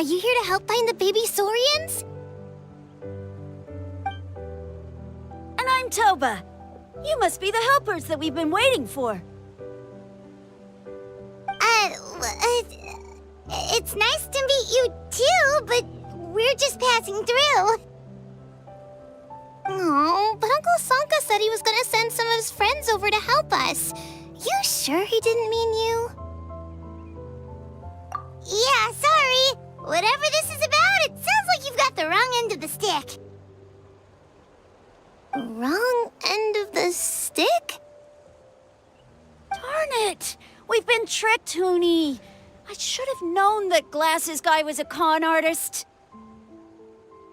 Are you here to help find the baby Saurians? And I'm Toba. You must be the helpers that we've been waiting for. It's nice to meet you too, but we're just passing through. Oh, but Uncle Sanka said he was gonna send some of his friends over to help us. You sure he didn't mean you? Yeah, sorry. Whatever this is about, it sounds like you've got the wrong end of the stick. Wrong end of the stick? Darn it! We've been tricked, Huni. I should have known that Glasses guy was a con artist.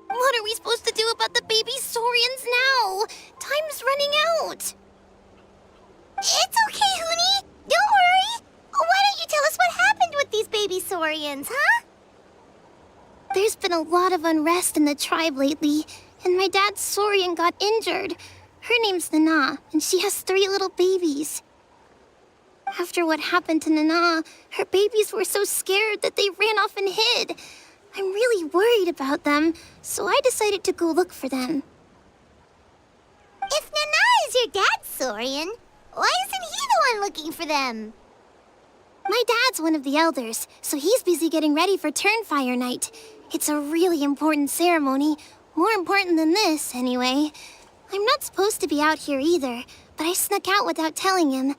What are we supposed to do about the baby Saurians now? Time's running out. It's okay, Huni. Don't worry. Why don't you tell us what happened with these baby Saurians, huh? There's been a lot of unrest in the tribe lately, and my dad's Saurian got injured. Her name's Nana, and she has 3 little babies. After what happened to Nana, her babies were so scared that they ran off and hid. I'm really worried about them, so I decided to go look for them. If Nana is your dad's Saurian, why isn't he the one looking for them? My dad's one of the elders, so he's busy getting ready for Turnfire Night. It's a really important ceremony, more important than this, anyway. I'm not supposed to be out here either, but I snuck out without telling him.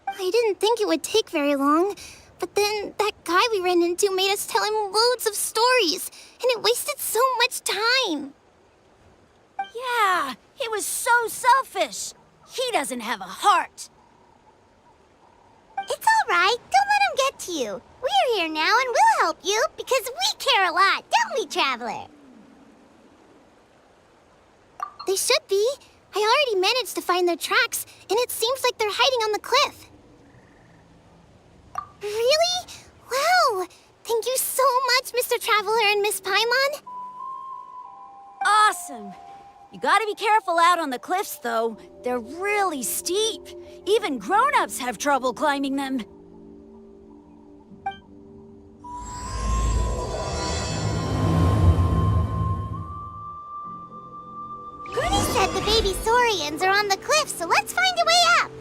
I didn't think it would take very long, but then that guy we ran into made us tell him loads of stories, and it wasted so much time. Yeah, he was so selfish. He doesn't have a heart. It's all right. Don't let him get to you. We're here now and we'll help you because we care a lot, don't we, Traveler? They should be. I already managed to find their tracks, and it seems like they're hiding on the cliff. Really? Wow! Thank you so much, Mr. Traveler and Miss Paimon. Awesome. You gotta be careful out on the cliffs, though. They're really steep. Even grown-ups have trouble climbing them. Gurney said the baby Saurians are on the cliff, so let's find a way up.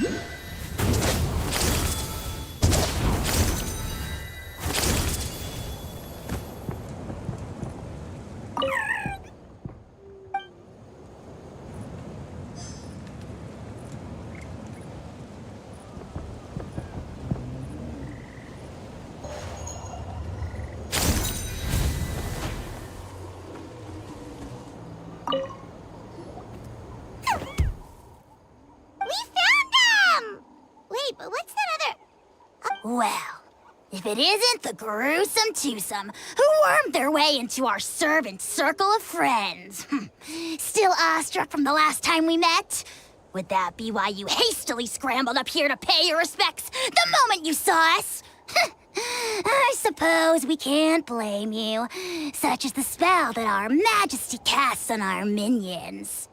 We found them! Wait, but what's that other... Well, if it isn't the gruesome twosome who wormed their way into our servant circle of friends. Still awestruck from the last time we met? Would that be why you hastily scrambled up here to pay your respects the moment you saw us? I suppose we can't blame you. Such is the spell that our majesty casts on our minions.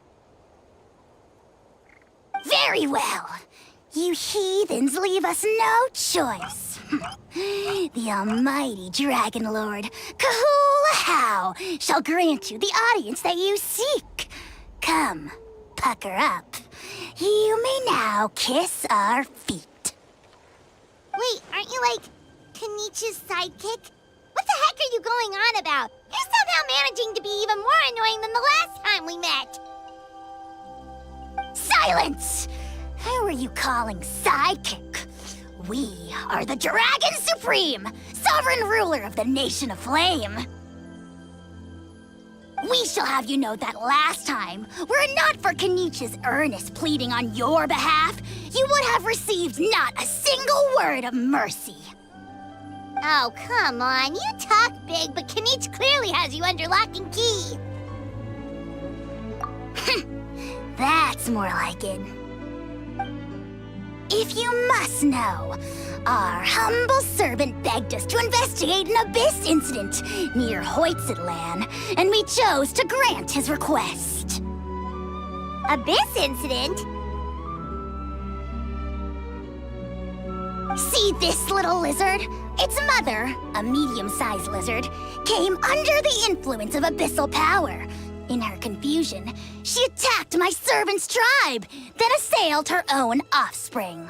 Very well. You heathens leave us no choice. The almighty Dragon Lord, Kahula shall grant you the audience that you seek. Come, pucker up. You may now kiss our feet. Wait, aren't you like Kenichi's sidekick? What the heck are you going on about? You're somehow managing to be even more annoying than the last time we met. Silence! Who are you calling sidekick? We are the Dragon Supreme, sovereign ruler of the Nation of Flame. We shall have you know that last time, were it not for Kenichi's earnest pleading on your behalf, you would have received not a single word of mercy. Oh, come on. You talk big, but Kenichi clearly has you under lock and key. That's more like it. If you must know, our humble servant begged us to investigate an abyss incident near Huitztlan, and we chose to grant his request. Abyss incident? See this little lizard? Its mother, a medium-sized lizard, came under the influence of abyssal power. In her confusion, she attacked my servant's tribe, then assailed her own offspring.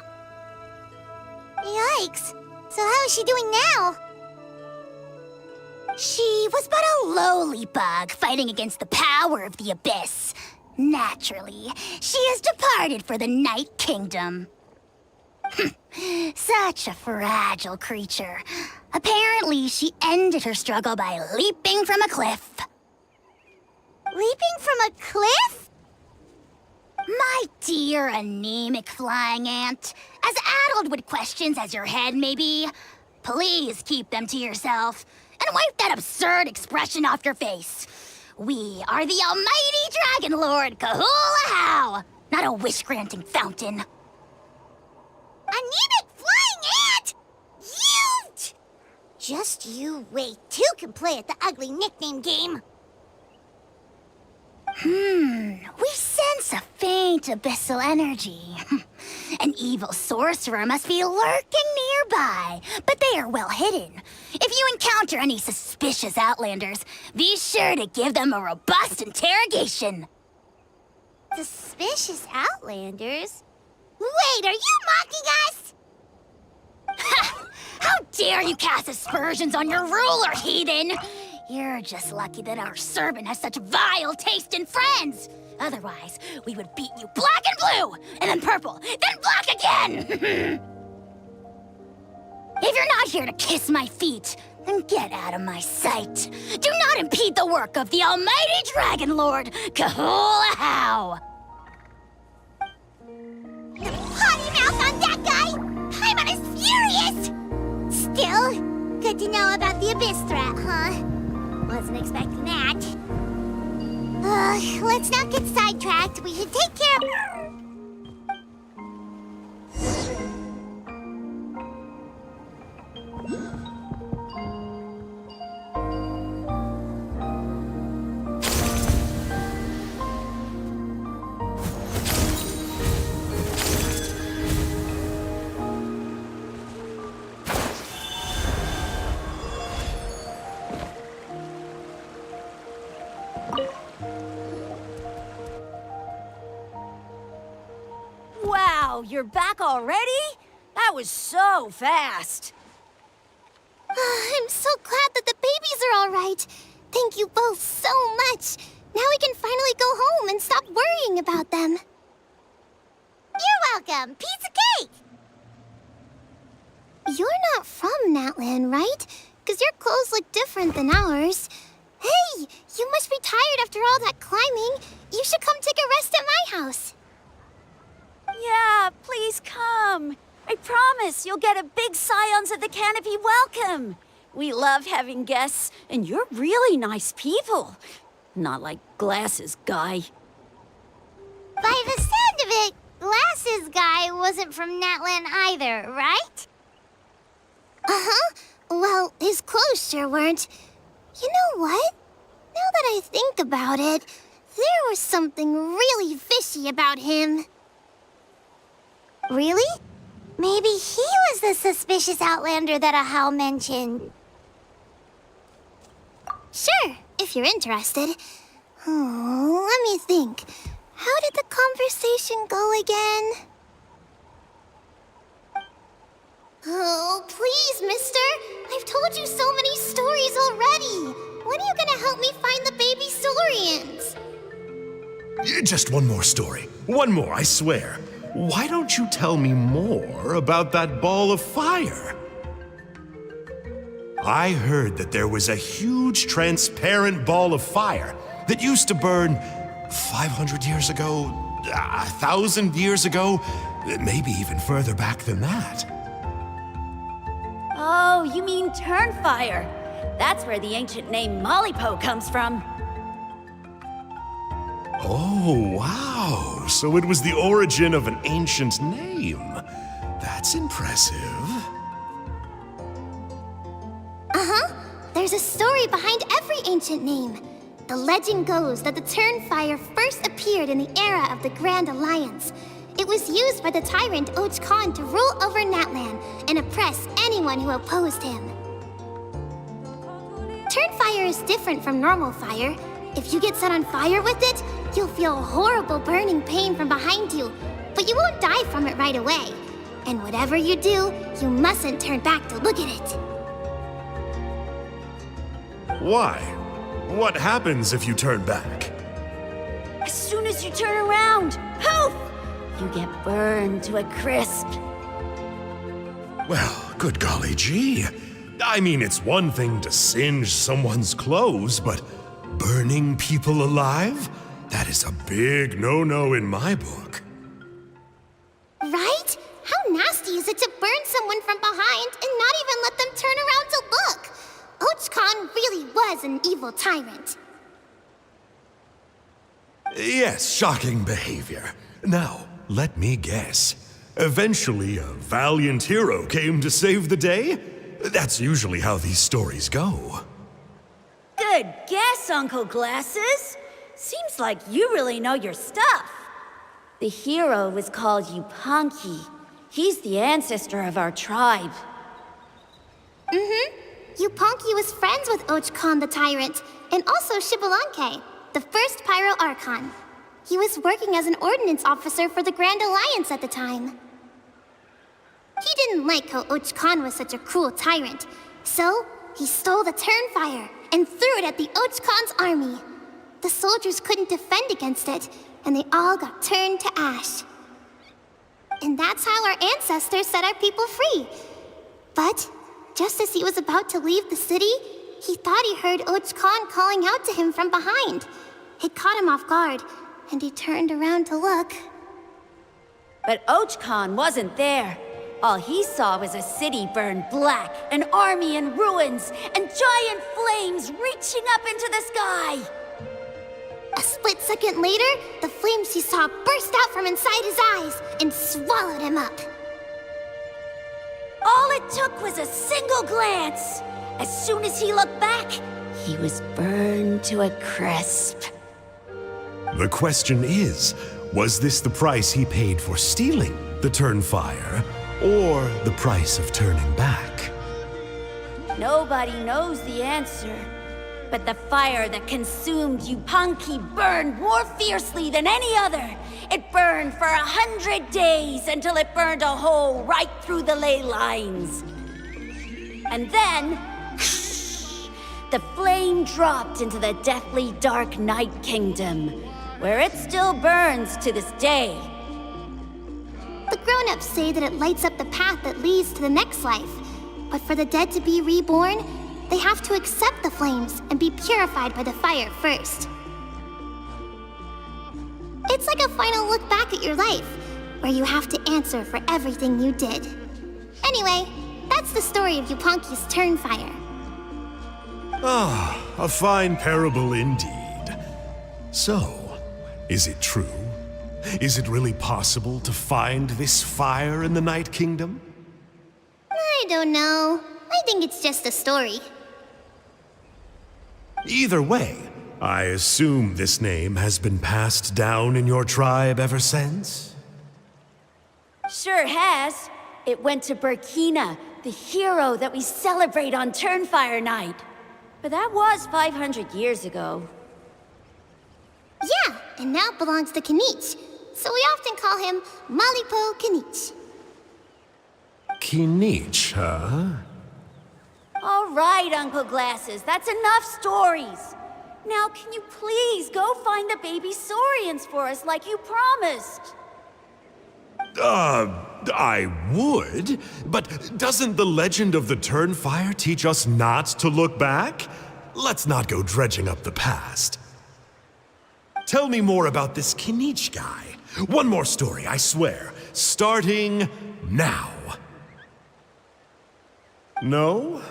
Yikes. So how is she doing now? She was but a lowly bug fighting against the power of the abyss. Naturally, she has departed for the Night Kingdom. Such a fragile creature. Apparently, she ended her struggle by leaping from a cliff. Leaping from a cliff? My dear anemic flying ant, as addled with questions as your head may be, please keep them to yourself and wipe that absurd expression off your face. We are the almighty Dragon Lord Kahula, not a wish-granting fountain. Anemic flying ant? You! Just you wait. Two can play at the ugly nickname game. We sense a faint abyssal energy. An evil sorcerer must be lurking nearby, but they are well hidden. If you encounter any suspicious outlanders, be sure to give them a robust interrogation. Suspicious outlanders? Wait, are you mocking us? How dare you cast aspersions on your ruler, heathen! You're just lucky that our servant has such vile taste in friends. Otherwise, we would beat you black and blue, and then purple, then black again! If you're not here to kiss my feet, then get out of my sight. Do not impede the work of the almighty Dragon Lord, Kahula. Potty mouth on that guy! Paimon is furious! Still, good to know about the abyss threat, huh? Wasn't expecting that. Let's not get sidetracked. We should take care of... Wow, you're back already? That was so fast. I'm so glad that the babies are all right. Thank you both so much. Now we can finally go home and stop worrying about them. You're welcome. Piece of cake! You're not from Natlan, right? Because your clothes look different than ours. Hey, you must be tired after all that climbing. You should come take a rest at my house. Yeah, please come. I promise you'll get a big Scions of the Canopy welcome. We love having guests, and you're really nice people. Not like Glasses Guy. By the sound of it, Glasses Guy wasn't from Natlan either, right? Uh-huh. Well, his clothes sure weren't. You know what? Now that I think about it, there was something really fishy about him. Really? Maybe he was the suspicious outlander that Ahau mentioned. Sure, if you're interested. Oh, let me think. How did the conversation go again? Oh, please, mister. I've told you so many stories already. When are you gonna help me find the baby Saurians? Just one more story. One more, I swear. Why don't you tell me more about that ball of fire? I heard that there was a huge transparent ball of fire that used to burn 500 years ago, 1,000 years ago, maybe even further back than that. Oh, you mean Turnfire. That's where the ancient name Mollypo comes from. Oh, wow. So it was the origin of an ancient name. That's impressive. Uh-huh. There's a story behind every ancient name. The legend goes that the Turnfire first appeared in the era of the Grand Alliance. It was used by the tyrant Khan to rule over Natlan and oppress anyone who opposed him. Turnfire is different from normal fire. If you get set on fire with it, you'll feel horrible burning pain from behind you, but you won't die from it right away. And whatever you do, you mustn't turn back to look at it. Why? What happens if you turn back? As soon as you turn around, poof! You get burned to a crisp. Well, good golly gee. I mean, it's one thing to singe someone's clothes, but burning people alive? That is a big no-no in my book. Right? How nasty is it to burn someone from behind and not even let them turn around to look? Khan really was an evil tyrant. Yes, shocking behavior. Now, let me guess. Eventually, a valiant hero came to save the day? That's usually how these stories go. Good guess, Uncle Glasses. Seems like you really know your stuff. The hero was called Yupanqui. He's the ancestor of our tribe. Mm-hmm. Yupanqui was friends with Khan the tyrant, and also Shibalanke, the first Pyro Archon. He was working as an ordnance officer for the Grand Alliance at the time. He didn't like how Khan was such a cruel tyrant, so he stole the Turnfire and threw it at the Khan's army. The soldiers couldn't defend against it, and they all got turned to ash. And that's how our ancestors set our people free. But just as he was about to leave the city, he thought he heard Khan calling out to him from behind. It caught him off guard, and he turned around to look. But Khan wasn't there. All he saw was a city burned black, an army in ruins, and giant flames reaching up into the sky. A split second later, the flames he saw burst out from inside his eyes and swallowed him up. All it took was a single glance. As soon as he looked back, he was burned to a crisp. The question is, was this the price he paid for stealing the Turnfire, or the price of turning back? Nobody knows the answer. But the fire that consumed Yupanqui burned more fiercely than any other. It burned for 100 days until it burned a hole right through the ley lines. And then, the flame dropped into the deathly dark Night Kingdom, where it still burns to this day. The grown-ups say that it lights up the path that leads to the next life. But for the dead to be reborn, they have to accept the flames and be purified by the fire first. It's like a final look back at your life, where you have to answer for everything you did. Anyway, that's the story of Yupanqui's Turnfire. Ah, a fine parable indeed. So, is it true? Is it really possible to find this fire in the Night Kingdom? I don't know. I think it's just a story. Either way, I assume this name has been passed down in your tribe ever since? Sure has. It went to Burkina, the hero that we celebrate on Turnfire Night. But that was 500 years ago. Yeah, and now it belongs to Kinich. So we often call him Malipo Kinich. Kinich, huh? All right, Uncle Glasses, that's enough stories. Now, can you please go find the baby Saurians for us like you promised? I would, but doesn't the legend of the Turnfire teach us not to look back? Let's not go dredging up the past. Tell me more about this Kinich guy. One more story, I swear. Starting now. No?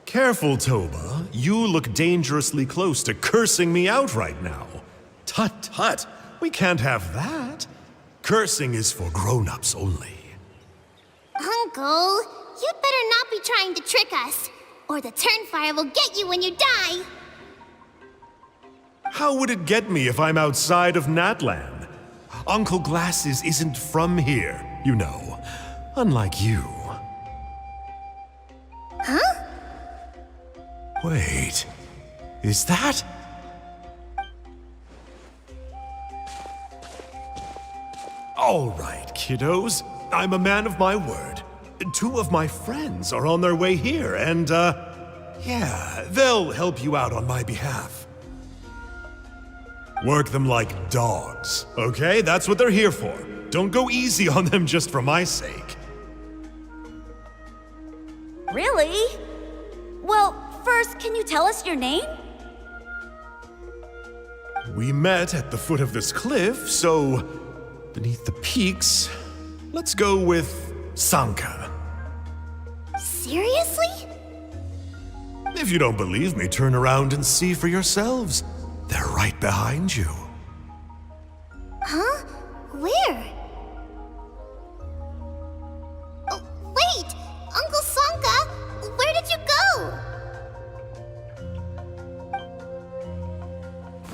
Careful, Toba. You look dangerously close to cursing me out right now. Tut tut, we can't have that. Cursing is for grown-ups only. Uncle, you'd better not be trying to trick us, or the Turnfire will get you when you die. How would it get me if I'm outside of Natlan? Uncle Glasses isn't from here, you know. Unlike you. Huh? Wait, is that? All right, kiddos. I'm a man of my word. 2 of my friends are on their way here, and, yeah, they'll help you out on my behalf. Work them like dogs, okay? That's what they're here for. Don't go easy on them just for my sake. Really? Well, first, can you tell us your name? We met at the foot of this cliff, so beneath the peaks, let's go with Sanka. Seriously? If you don't believe me, turn around and see for yourselves. They're right behind you. Huh? Where? Oh, wait! Uncle Sanka, where did you go?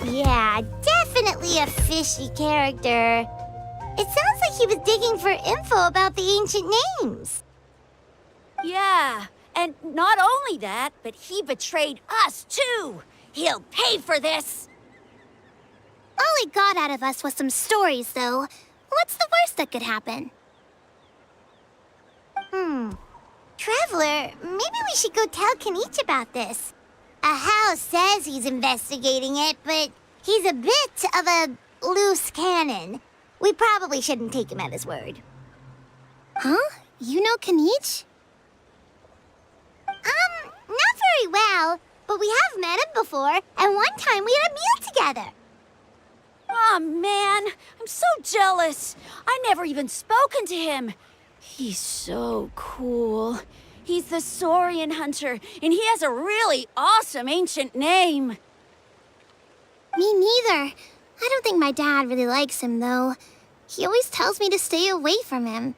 Yeah, definitely a fishy character. It sounds like he was digging for info about the ancient names. Yeah, and not only that, but he betrayed us too. He'll pay for this. All he got out of us was some stories, though. What's the worst that could happen? Traveler, maybe we should go tell Kinich about this. Ahau says he's investigating it, but he's a bit of a loose cannon. We probably shouldn't take him at his word. Huh? You know Kinich? Not very well, but we have met him before, and one time we had a meal together. Aw, man, I'm so jealous. I never even spoken to him. He's so cool. He's the Saurian hunter, and he has a really awesome ancient name. Me neither. I don't think my dad really likes him, though. He always tells me to stay away from him.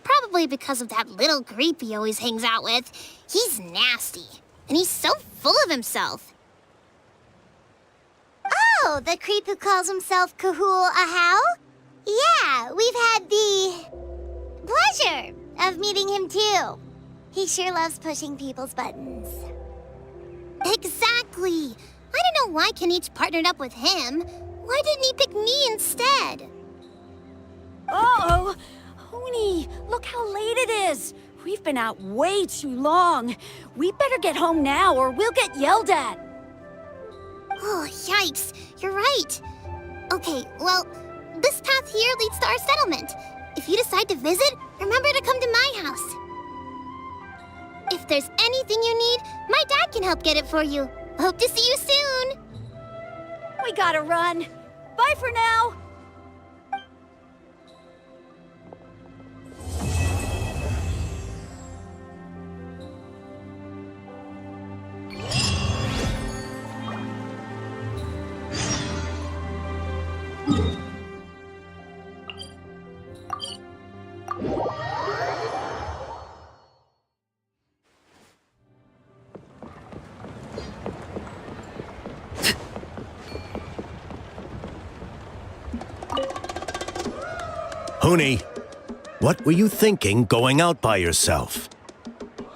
Probably because of that little creep he always hangs out with. He's nasty, and he's so full of himself. Oh, the creep who calls himself Kahul Ahau? Yeah, we've had the pleasure of meeting him too. He sure loves pushing people's buttons. Exactly. I don't know why Kenichi partnered up with him. Why didn't he pick me instead? Uh-oh! Huni, look how late it is. We've been out way too long. We better get home now or we'll get yelled at. Oh, yikes. You're right. Okay, well, this path here leads to our settlement. If you decide to visit, remember to come to my house. If there's anything you need, my dad can help get it for you. Hope to see you soon. We gotta run. Bye for now. Huni, what were you thinking going out by yourself?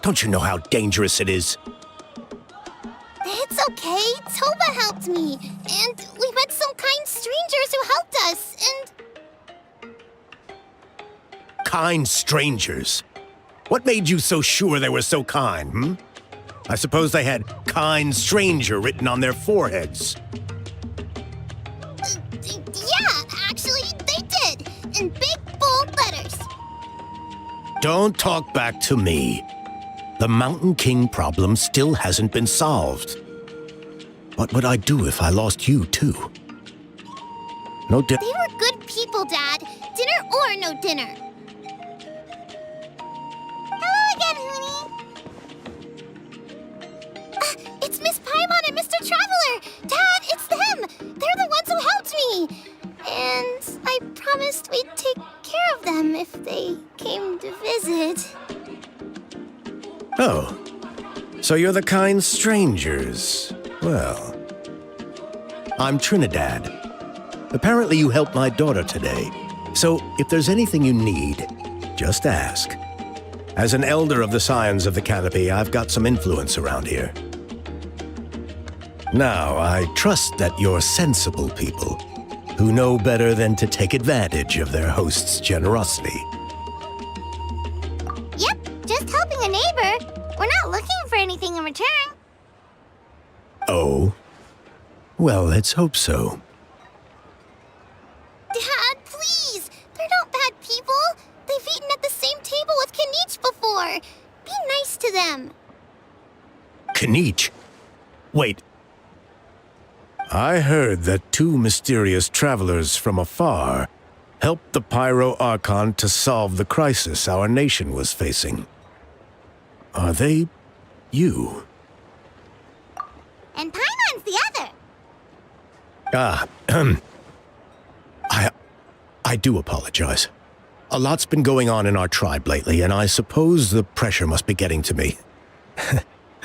Don't you know how dangerous it is? It's okay. Toba helped me. And we met some kind strangers who helped us. And Kind strangers. What made you so sure they were so kind, hmm? I suppose they had kind stranger written on their foreheads. yeah, actually, they did. In big, bold letters. Don't talk back to me. The Mountain King problem still hasn't been solved. What would I do if I lost you, too? No They were good people, Dad. Dinner or no dinner. Hello again, Huni. It's Miss Paimon and Mr. Traveler. Dad, it's them. They're the ones who helped me. And I promised we'd take care of them if they came to visit. Oh, so you're the kind strangers. Well, I'm Trinidad. Apparently you helped my daughter today. So if there's anything you need, just ask. As an elder of the Scions of the Canopy, I've got some influence around here. Now, I trust that you're sensible people who know better than to take advantage of their host's generosity. Yep, just helping a neighbor. We're not looking for anything in return. Oh? Well, let's hope so. Dad, please! They're not bad people. They've eaten at the same table with Kenichi before. Be nice to them. Kenichi? Wait. I heard that two mysterious travelers from afar helped the Pyro Archon to solve the crisis our nation was facing. Are they you? And Paimon's the other. I do apologize. A lot's been going on in our tribe lately, and I suppose the pressure must be getting to me.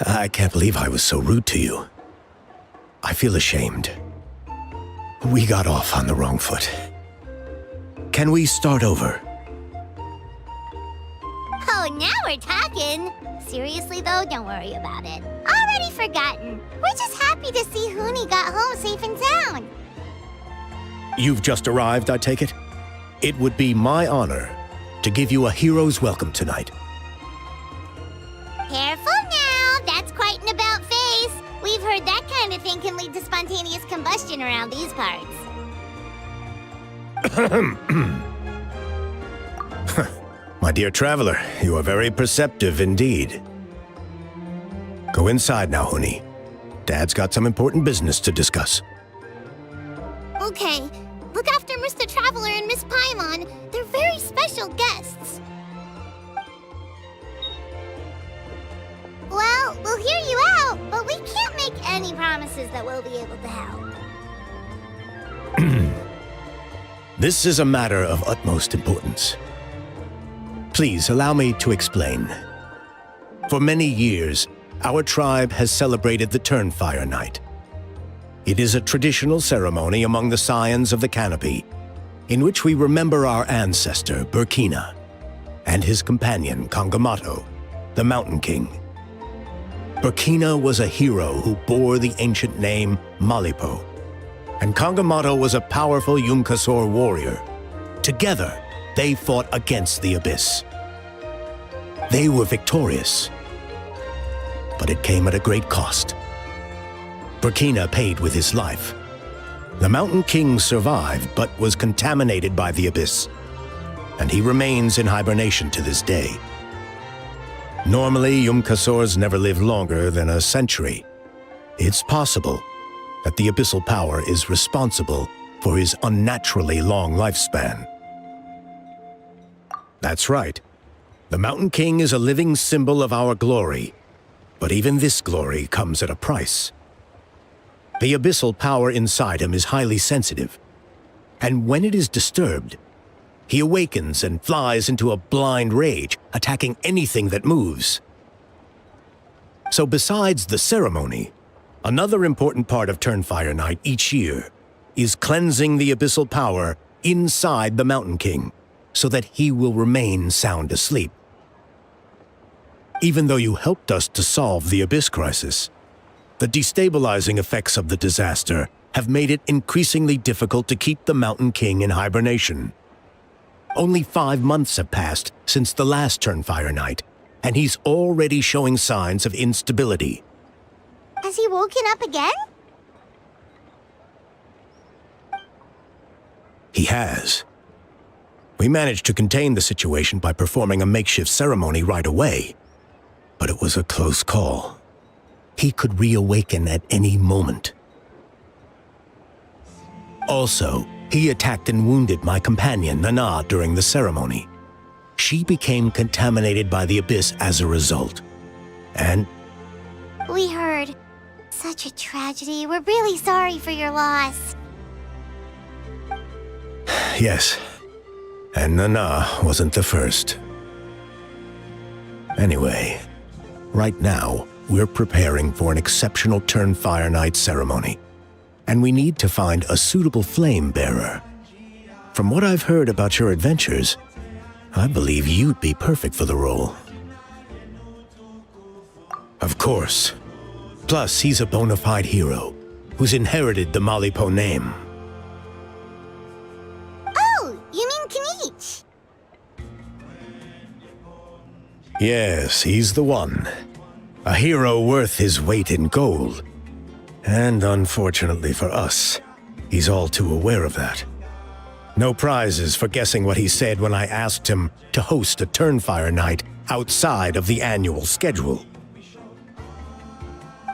I can't believe I was so rude to you. I feel ashamed. We got off on the wrong foot. Can we start over? Oh, now we're talking. Seriously, though, don't worry about it. Already forgotten. We're just happy to see Huni got home safe and sound. You've just arrived, I take it? It would be my honor to give you a hero's welcome tonight. Careful now. That's quite an about face. We've heard that kind of thing can lead to spontaneous combustion around these parts. My dear traveler, you are very perceptive indeed. Go inside now, Huni. Dad's got some important business to discuss. Okay. Look after Mr. Traveler and Miss Paimon. They're very special guests. Well, we'll hear you out, but we can't make any promises that we'll be able to help. This is a matter of utmost importance. Please allow me to explain. For many years, our tribe has celebrated the Turnfire Night. It is a traditional ceremony among the Scions of the Canopy, in which we remember our ancestor, Burkina, and his companion, Kangamato, the Mountain King. Burkina was a hero who bore the ancient name Malipo, and Kangamato was a powerful Yumkasor warrior. Together, they fought against the Abyss. They were victorious, but it came at a great cost. Burkina paid with his life. The Mountain King survived, but was contaminated by the Abyss, and he remains in hibernation to this day. Normally, Yumkasors never live longer than a century. It's possible that the abyssal power is responsible for his unnaturally long lifespan. That's right. The Mountain King is a living symbol of our glory, but even this glory comes at a price. The abyssal power inside him is highly sensitive, and when it is disturbed, he awakens and flies into a blind rage, attacking anything that moves. So besides the ceremony, another important part of Turnfire Night each year is cleansing the abyssal power inside the Mountain King, so that he will remain sound asleep. Even though you helped us to solve the Abyss crisis, the destabilizing effects of the disaster have made it increasingly difficult to keep the Mountain King in hibernation. Only 5 months have passed since the last Turnfire Night, and he's already showing signs of instability. Has he woken up again? He has. We managed to contain the situation by performing a makeshift ceremony right away, but it was a close call. He could reawaken at any moment. Also, he attacked and wounded my companion, Nana, during the ceremony. She became contaminated by the Abyss as a result. And We heard. Such a tragedy. We're really sorry for your loss. yes, and Nana wasn't the first. Anyway, right now, we're preparing for an exceptional Turnfire Night ceremony, and we need to find a suitable flame bearer. From what I've heard about your adventures, I believe you'd be perfect for the role. Of course. Plus, he's a bona fide hero who's inherited the Malipo name. Oh, you mean Kanich? Yes, he's the one. A hero worth his weight in gold. And unfortunately for us, he's all too aware of that. No prizes for guessing what he said when I asked him to host a Turnfire Night outside of the annual schedule.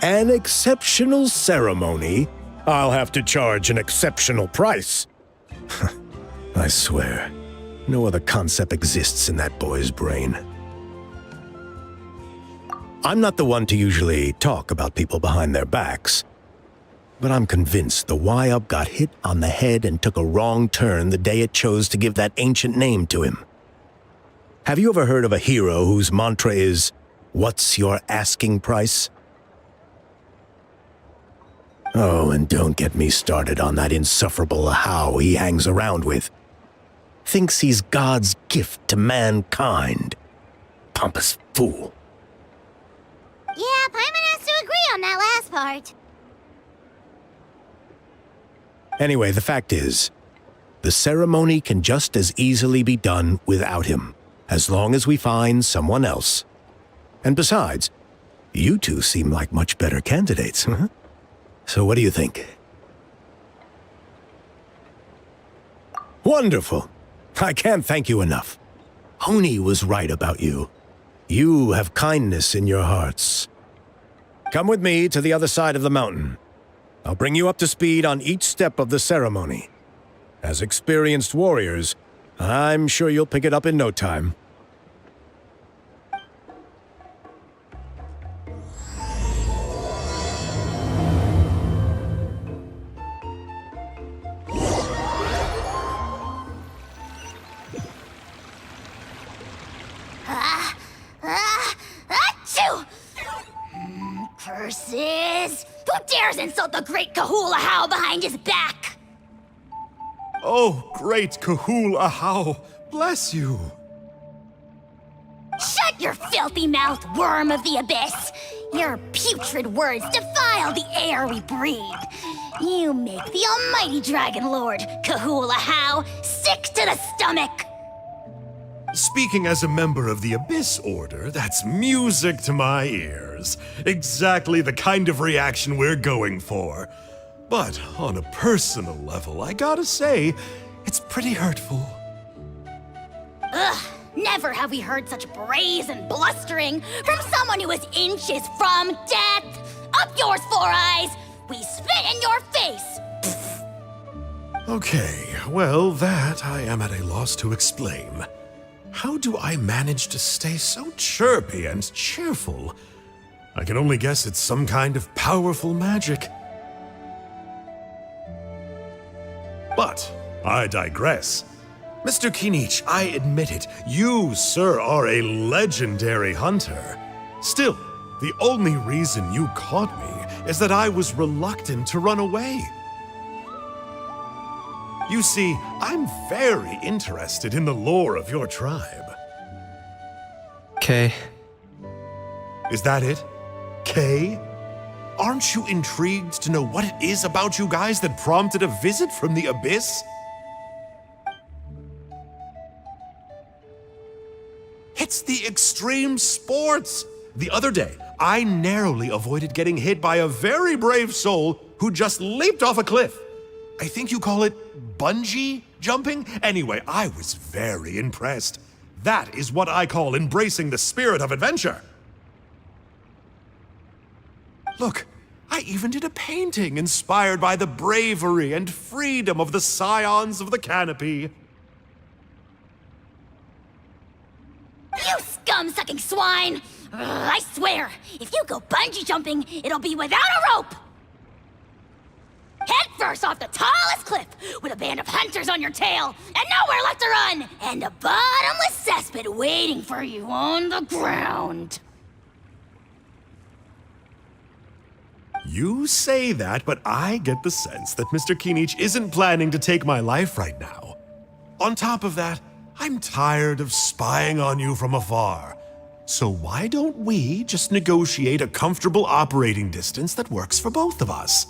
An exceptional ceremony? I'll have to charge an exceptional price. I swear, no other concept exists in that boy's brain. I'm not the one to usually talk about people behind their backs, but I'm convinced the Y-Up got hit on the head and took a wrong turn the day it chose to give that ancient name to him. Have you ever heard of a hero whose mantra is, "What's your asking price?" Oh, and don't get me started on that insufferable How he hangs around with. Thinks he's God's gift to mankind. Pompous fool. Yeah, Paimon has to agree on that last part. Anyway, the fact is, the ceremony can just as easily be done without him, as long as we find someone else. And besides, you two seem like much better candidates, huh? So what do you think? Wonderful! I can't thank you enough. Honi was right about you. You have kindness in your hearts. Come with me to the other side of the mountain. I'll bring you up to speed on each step of the ceremony. As experienced warriors, I'm sure you'll pick it up in no time. Achoo! Curses! Who dares insult the great Kahula How behind his back? Oh, great Kahul Ahau, bless you. Shut your filthy mouth, worm of the abyss! Your putrid words defile the air we breathe. You make the almighty Dragon Lord, Kahula sick to the stomach. Speaking as a member of the Abyss Order, that's music to my ears. Exactly the kind of reaction we're going for. But on a personal level, I gotta say, it's pretty hurtful. Ugh, never have we heard such brazen blustering from someone who is inches from death. Up yours, Four Eyes! We spit in your face! Okay, well, that I am at a loss to explain. How do I manage to stay so chirpy and cheerful? I can only guess it's some kind of powerful magic. But I digress. Mr. Kinich, I admit it, you, sir, are a legendary hunter. Still, the only reason you caught me is that I was reluctant to run away. You see, I'm very interested in the lore of your tribe. Okay. Is that it? Kay? Aren't you intrigued to know what it is about you guys that prompted a visit from the Abyss? It's the extreme sports! The other day, I narrowly avoided getting hit by a very brave soul who just leaped off a cliff. I think you call it bungee jumping? Anyway, I was very impressed. That is what I call embracing the spirit of adventure. Look, I even did a painting inspired by the bravery and freedom of the scions of the canopy. You scum-sucking swine! Ugh, I swear, if you go bungee jumping, it'll be without a rope! Head first off the tallest cliff, with a band of hunters on your tail, and nowhere left to run, and a bottomless cesspit waiting for you on the ground. You say that, but I get the sense that Mr. Kinich isn't planning to take my life right now. On top of that, I'm tired of spying on you from afar. So why don't we just negotiate a comfortable operating distance that works for both of us?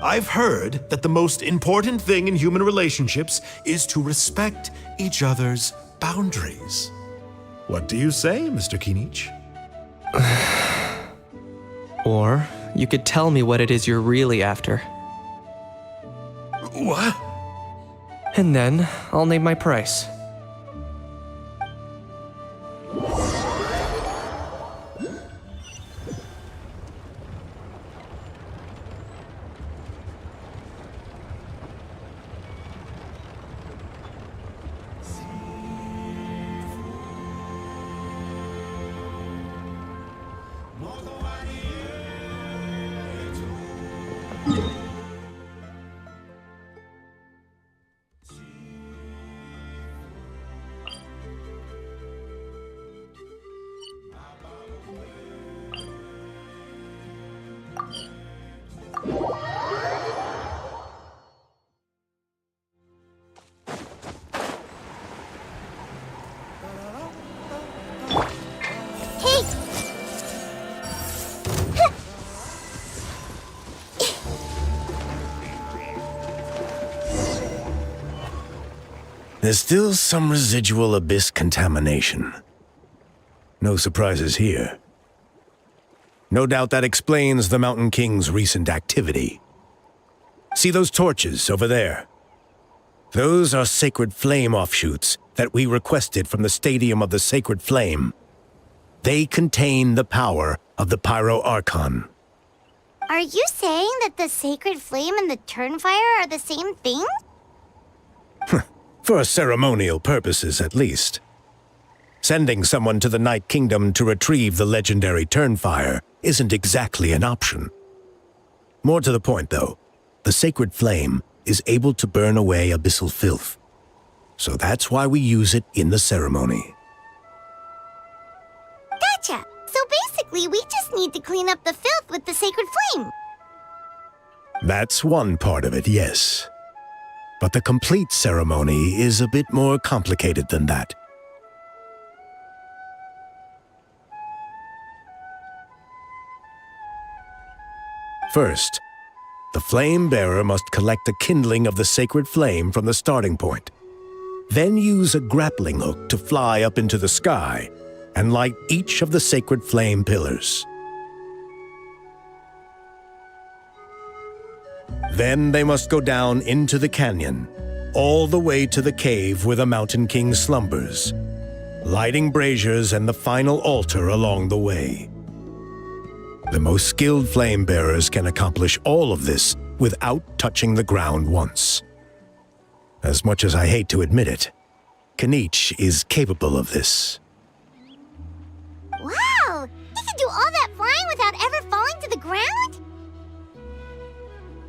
I've heard that the most important thing in human relationships is to respect each other's boundaries. What do you say, Mr. Kinich? Or you could tell me what it is you're really after. What? And then I'll name my price. Hey! There's still some residual abyss contamination. No surprises here. No doubt that explains the Mountain King's recent activity. See those torches over there? Those are sacred flame offshoots that we requested from the Stadium of the Sacred Flame. They contain the power of the Pyro Archon. Are you saying that the Sacred Flame and the Turnfire are the same thing? For ceremonial purposes, at least. Sending someone to the Night Kingdom to retrieve the legendary Turnfire isn't exactly an option. More to the point, though, the Sacred Flame is able to burn away abyssal filth. So that's why we use it in the ceremony. Gotcha! So Basically, we just need to clean up the filth with the sacred flame. That's one part of it, yes. But the complete ceremony is a bit more complicated than that. First, the flame bearer must collect the kindling of the sacred flame from the starting point. Then use a grappling hook to fly up into the sky and light each of the sacred flame pillars. Then they must go down into the canyon, all the way to the cave where the Mountain King slumbers, lighting braziers and the final altar along the way. The most skilled flame bearers can accomplish all of this without touching the ground once. As much as I hate to admit it, Kanich is capable of this. Wow! He can do all that flying without ever falling to the ground?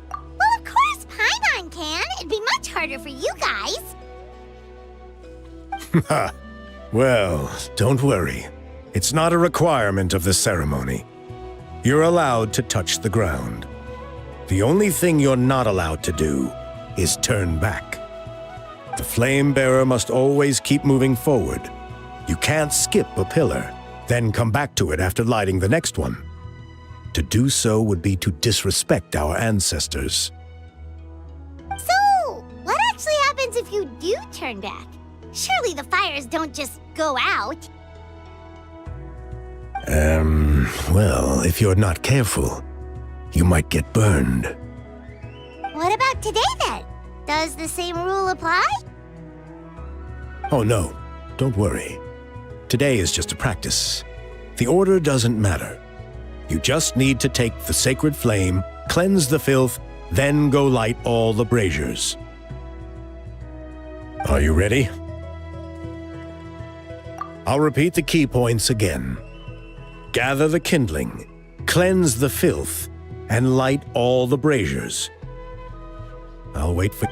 Well, of course Paimon can. It'd be much harder for you guys. Ha! Well, don't worry. It's not a requirement of the ceremony. You're allowed to touch the ground. The only thing you're not allowed to do is turn back. The flame bearer must always keep moving forward. You can't skip a pillar, then come back to it after lighting the next one. To do so would be to disrespect our ancestors. So, what actually happens if you do turn back? Surely the fires don't just go out. Well, if you're not careful, you might get burned. What about today then? Does the same rule apply? Oh no, don't worry. Today is just a practice. The order doesn't matter. You just need to take the sacred flame, cleanse the filth, then go light all the braziers. Are you ready? I'll repeat the key points again. Gather the kindling, cleanse the filth, and light all the braziers. I'll wait for...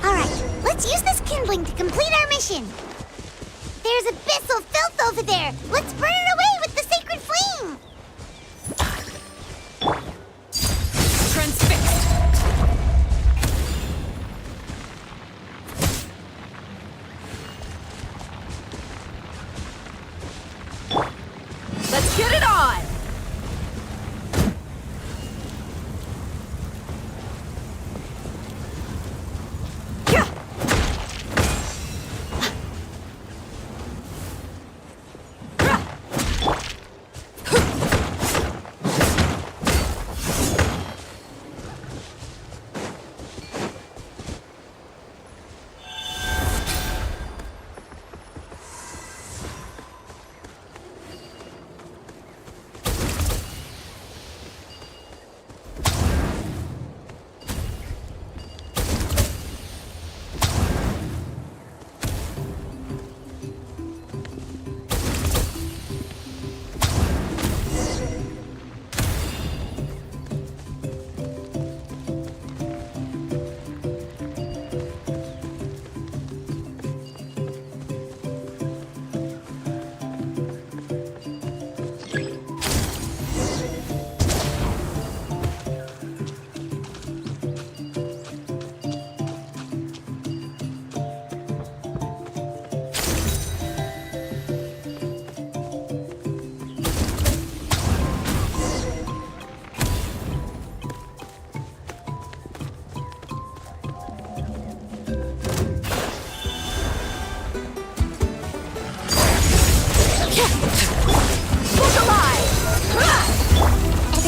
Alright, let's use this kindling to complete our mission. There's abyssal filth over there. Let's burn it away with the sacred flame. Transfixed. Let's get it on!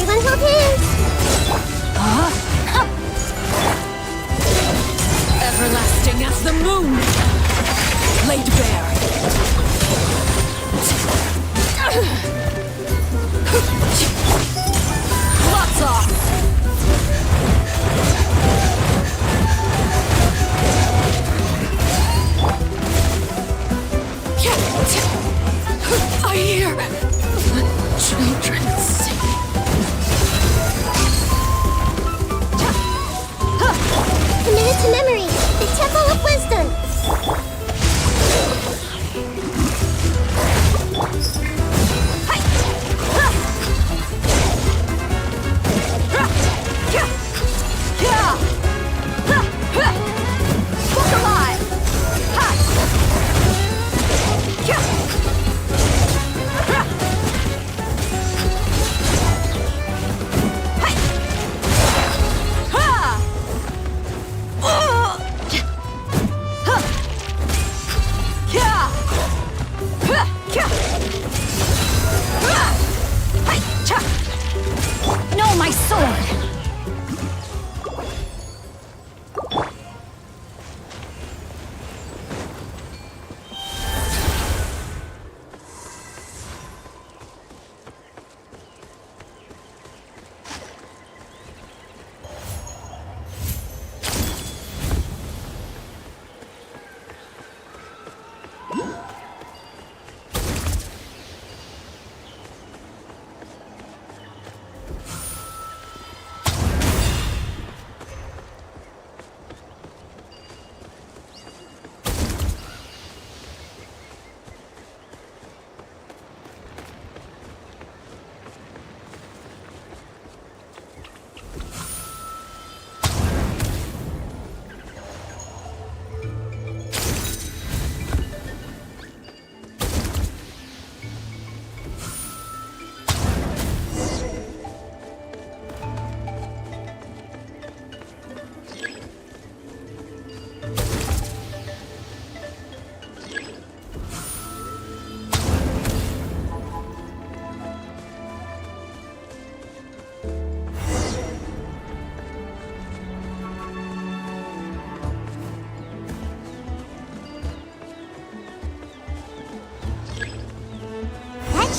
Everyone hold hands. Everlasting as the moon, laid bare. Lots off. I hear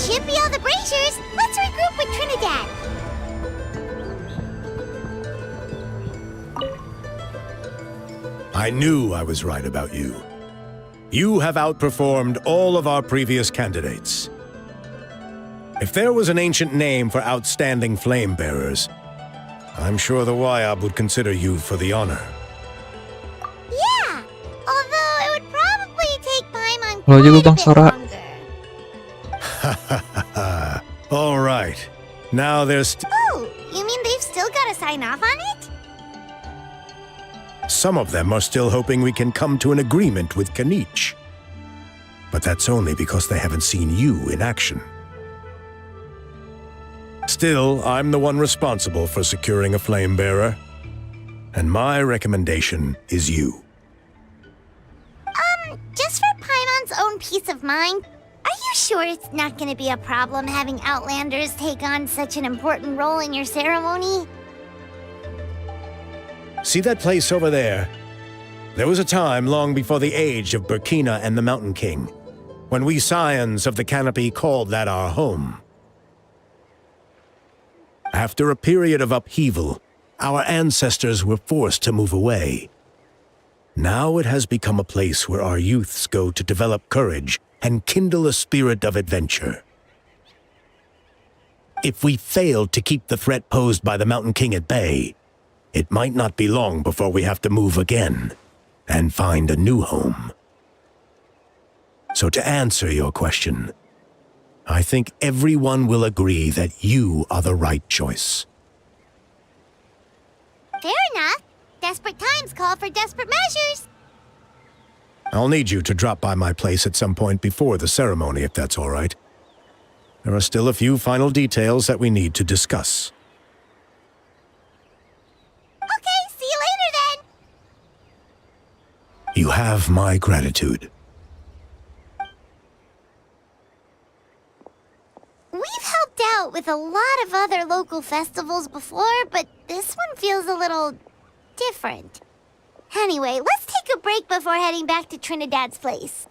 can't be all the braziers. Let's regroup with Trinidad. I knew I was right about you. You have outperformed all of our previous candidates. If there was an ancient name for outstanding flame bearers, I'm sure the Wayab would consider you for the honor. Yeah, although it would probably take Paimon Halo juga, quite a Bang bit Sora. longer. All right. Now there's Oh, you mean they've still got to sign off on it? some of them are still hoping we can come to an agreement with Kanich. But that's only because they haven't seen you in action. Still, I'm the one responsible for securing a flame bearer. And my recommendation is you. Just for Paimon's own peace of mind, are you sure it's not going to be a problem having Outlanders take on such an important role in your ceremony? See that place over there? There was a time long before the age of Burkina and the Mountain King, when we Scions of the Canopy called that our home. After a period of upheaval, our ancestors were forced to move away. Now it has become a place where our youths go to develop courage and kindle a spirit of adventure. If we failed to keep the threat posed by the Mountain King at bay, it might not be long before we have to move again and find a new home. So to answer your question, I think everyone will agree that you are the right choice. Fair enough. Desperate times call for desperate measures. I'll need you to drop by my place at some point before the ceremony, if that's all right. There are still a few final details that we need to discuss. Okay, see you later then. You have my gratitude. We've helped out with a lot of other local festivals before, but this one feels a little different. Anyway, let's take a break before heading back to Trinidad's place.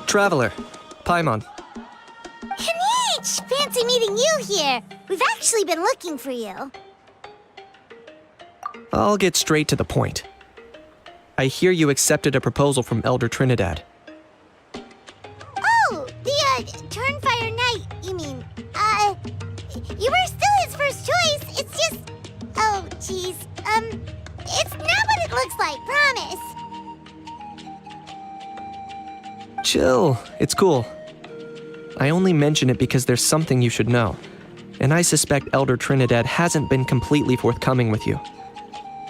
Traveler, Paimon. Kanich! Fancy meeting you here. We've actually been looking for you. I'll get straight to the point. I hear you accepted a proposal from Elder Trinidad. Oh, the, Turnfire Knight, you mean. You were still his first choice. It's just... Oh, jeez. It's not what it looks like, promise. Chill, it's cool. I only mention it because there's something you should know. And I suspect Elder Trinidad hasn't been completely forthcoming with you.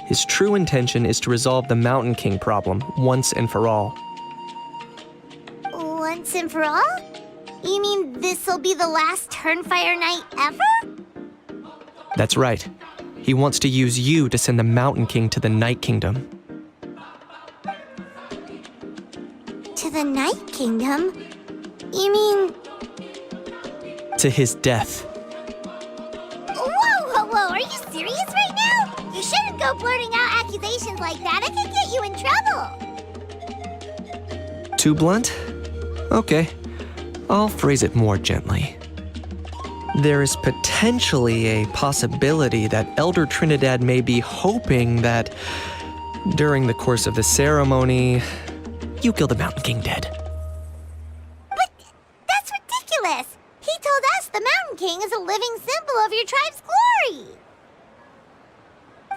His true intention is to resolve the Mountain King problem once and for all. Once and for all? You mean this'll be the last Turnfire Knight ever? That's right. He wants to use you to send the Mountain King to the Night Kingdom. To the Night Kingdom? You mean... To his death. Whoa! Are you serious right now? You shouldn't go blurting out accusations like that. It could get you in trouble. Too blunt? Okay. I'll phrase it more gently. There is potentially a possibility that Elder Trinidad may be hoping that during the course of the ceremony, you kill the Mountain King dead. But that's ridiculous! He told us the Mountain King is a living symbol of your tribe's glory!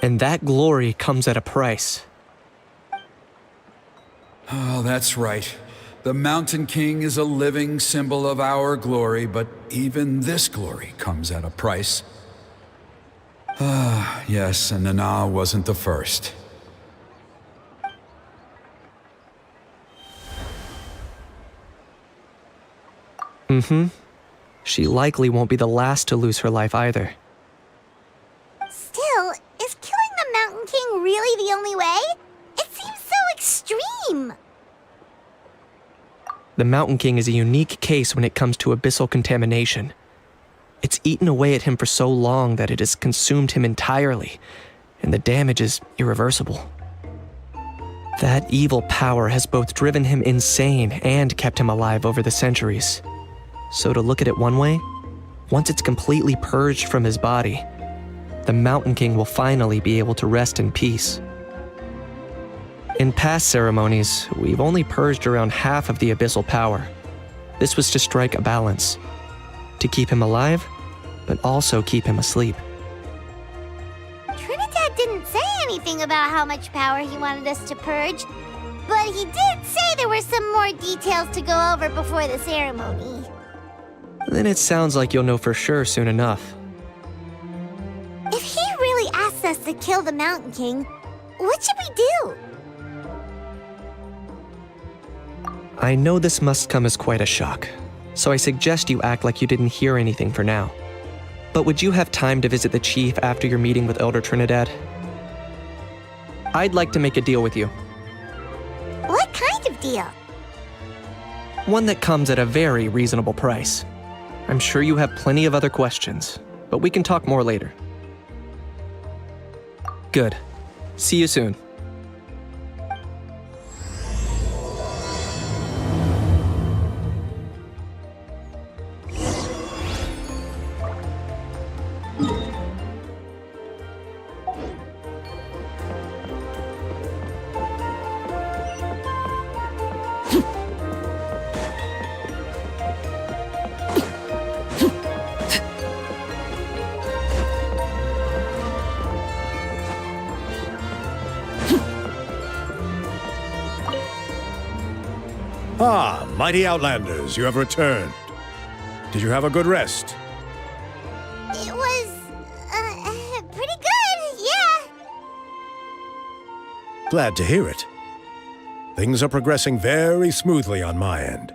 And that glory comes at a price. Oh, that's right. The Mountain King is a living symbol of our glory, but even this glory comes at a price. Ah, yes, and Nana wasn't the first. She likely won't be the last to lose her life either. Still, is killing the Mountain King really the only way? It seems so extreme! The Mountain King is a unique case when it comes to abyssal contamination. It's eaten away at him for so long that it has consumed him entirely, and the damage is irreversible. That evil power has both driven him insane and kept him alive over the centuries. So to look at it one way, once it's completely purged from his body, the Mountain King will finally be able to rest in peace. In past ceremonies, we've only purged around half of the abyssal power. This was to strike a balance, to keep him alive, but also keep him asleep. Trinidad didn't say anything about how much power he wanted us to purge, but he did say there were some more details to go over before the ceremony. Then it sounds like you'll know for sure soon enough. If he really asks us to kill the Mountain King, what should we do? I know this must come as quite a shock, so I suggest you act like you didn't hear anything for now. But would you have time to visit the chief after your meeting with Elder Trinidad? I'd like to make a deal with you. What kind of deal? One that comes at a very reasonable price. I'm sure you have plenty of other questions, but we can talk more later. Good. See you soon. Ah, mighty Outlanders, you have returned. Did you have a good rest? It was, pretty good, yeah. Glad to hear it. Things are progressing very smoothly on my end.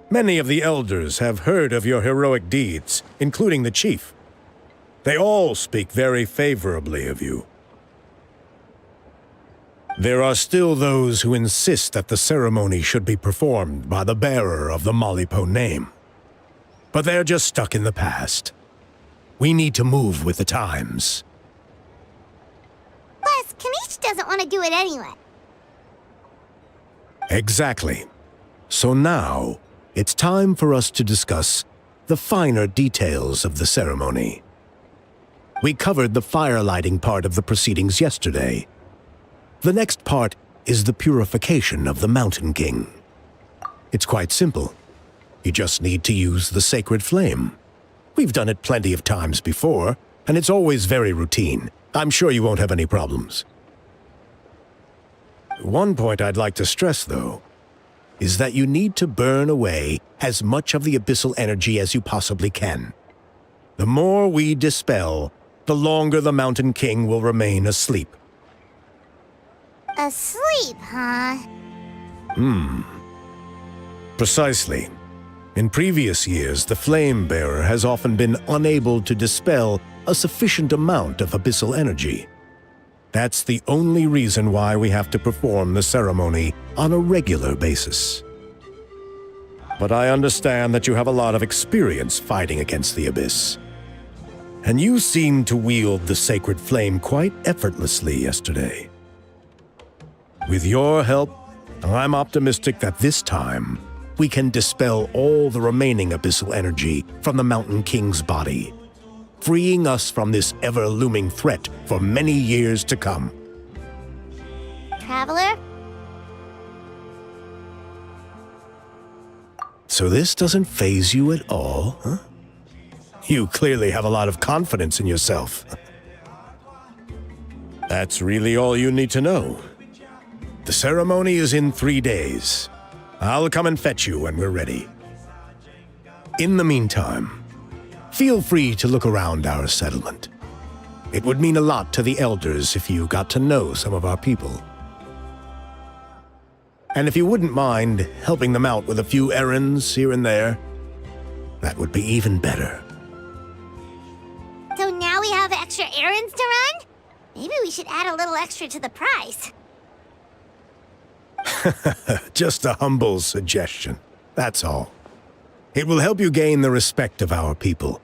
Many of the elders have heard of your heroic deeds, including the chief. They all speak very favorably of you. There are still those who insist that the ceremony should be performed by the bearer of the Malipo name. But they're just stuck in the past. We need to move with the times. Plus, Kanish doesn't want to do it anyway. Exactly. So now, it's time for us to discuss the finer details of the ceremony. We covered the fire-lighting part of the proceedings yesterday. The next part is the purification of the Mountain King. It's quite simple. You just need to use the sacred flame. We've done it plenty of times before, and it's always very routine. I'm sure you won't have any problems. One point I'd like to stress, though, is that you need to burn away as much of the abyssal energy as you possibly can. The more we dispel, the longer the Mountain King will remain asleep. Asleep, huh? Precisely. In previous years, the Flame Bearer has often been unable to dispel a sufficient amount of abyssal energy. That's the only reason why we have to perform the ceremony on a regular basis. But I understand that you have a lot of experience fighting against the Abyss. And you seemed to wield the sacred flame quite effortlessly yesterday. With your help, I'm optimistic that this time, we can dispel all the remaining abyssal energy from the Mountain King's body, freeing us from this ever-looming threat for many years to come. Traveler? So this doesn't faze you at all, huh? You clearly have a lot of confidence in yourself. That's really all you need to know. The ceremony is in 3 days. I'll come and fetch you when we're ready. In the meantime, feel free to look around our settlement. It would mean a lot to the elders if you got to know some of our people. And if you wouldn't mind helping them out with a few errands here and there, that would be even better. So now we have extra errands to run? Maybe we should add a little extra to the price. Just a humble suggestion, that's all. It will help you gain the respect of our people.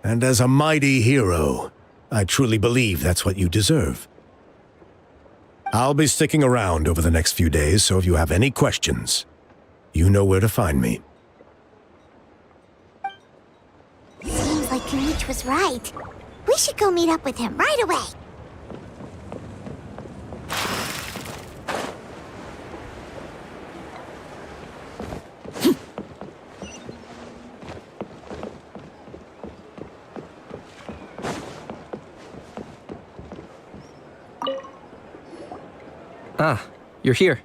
And as a mighty hero, I truly believe that's what you deserve. I'll be sticking around over the next few days, so if you have any questions, you know where to find me. Seems like Kinich was right. We should go meet up with him right away. Ah, you're here.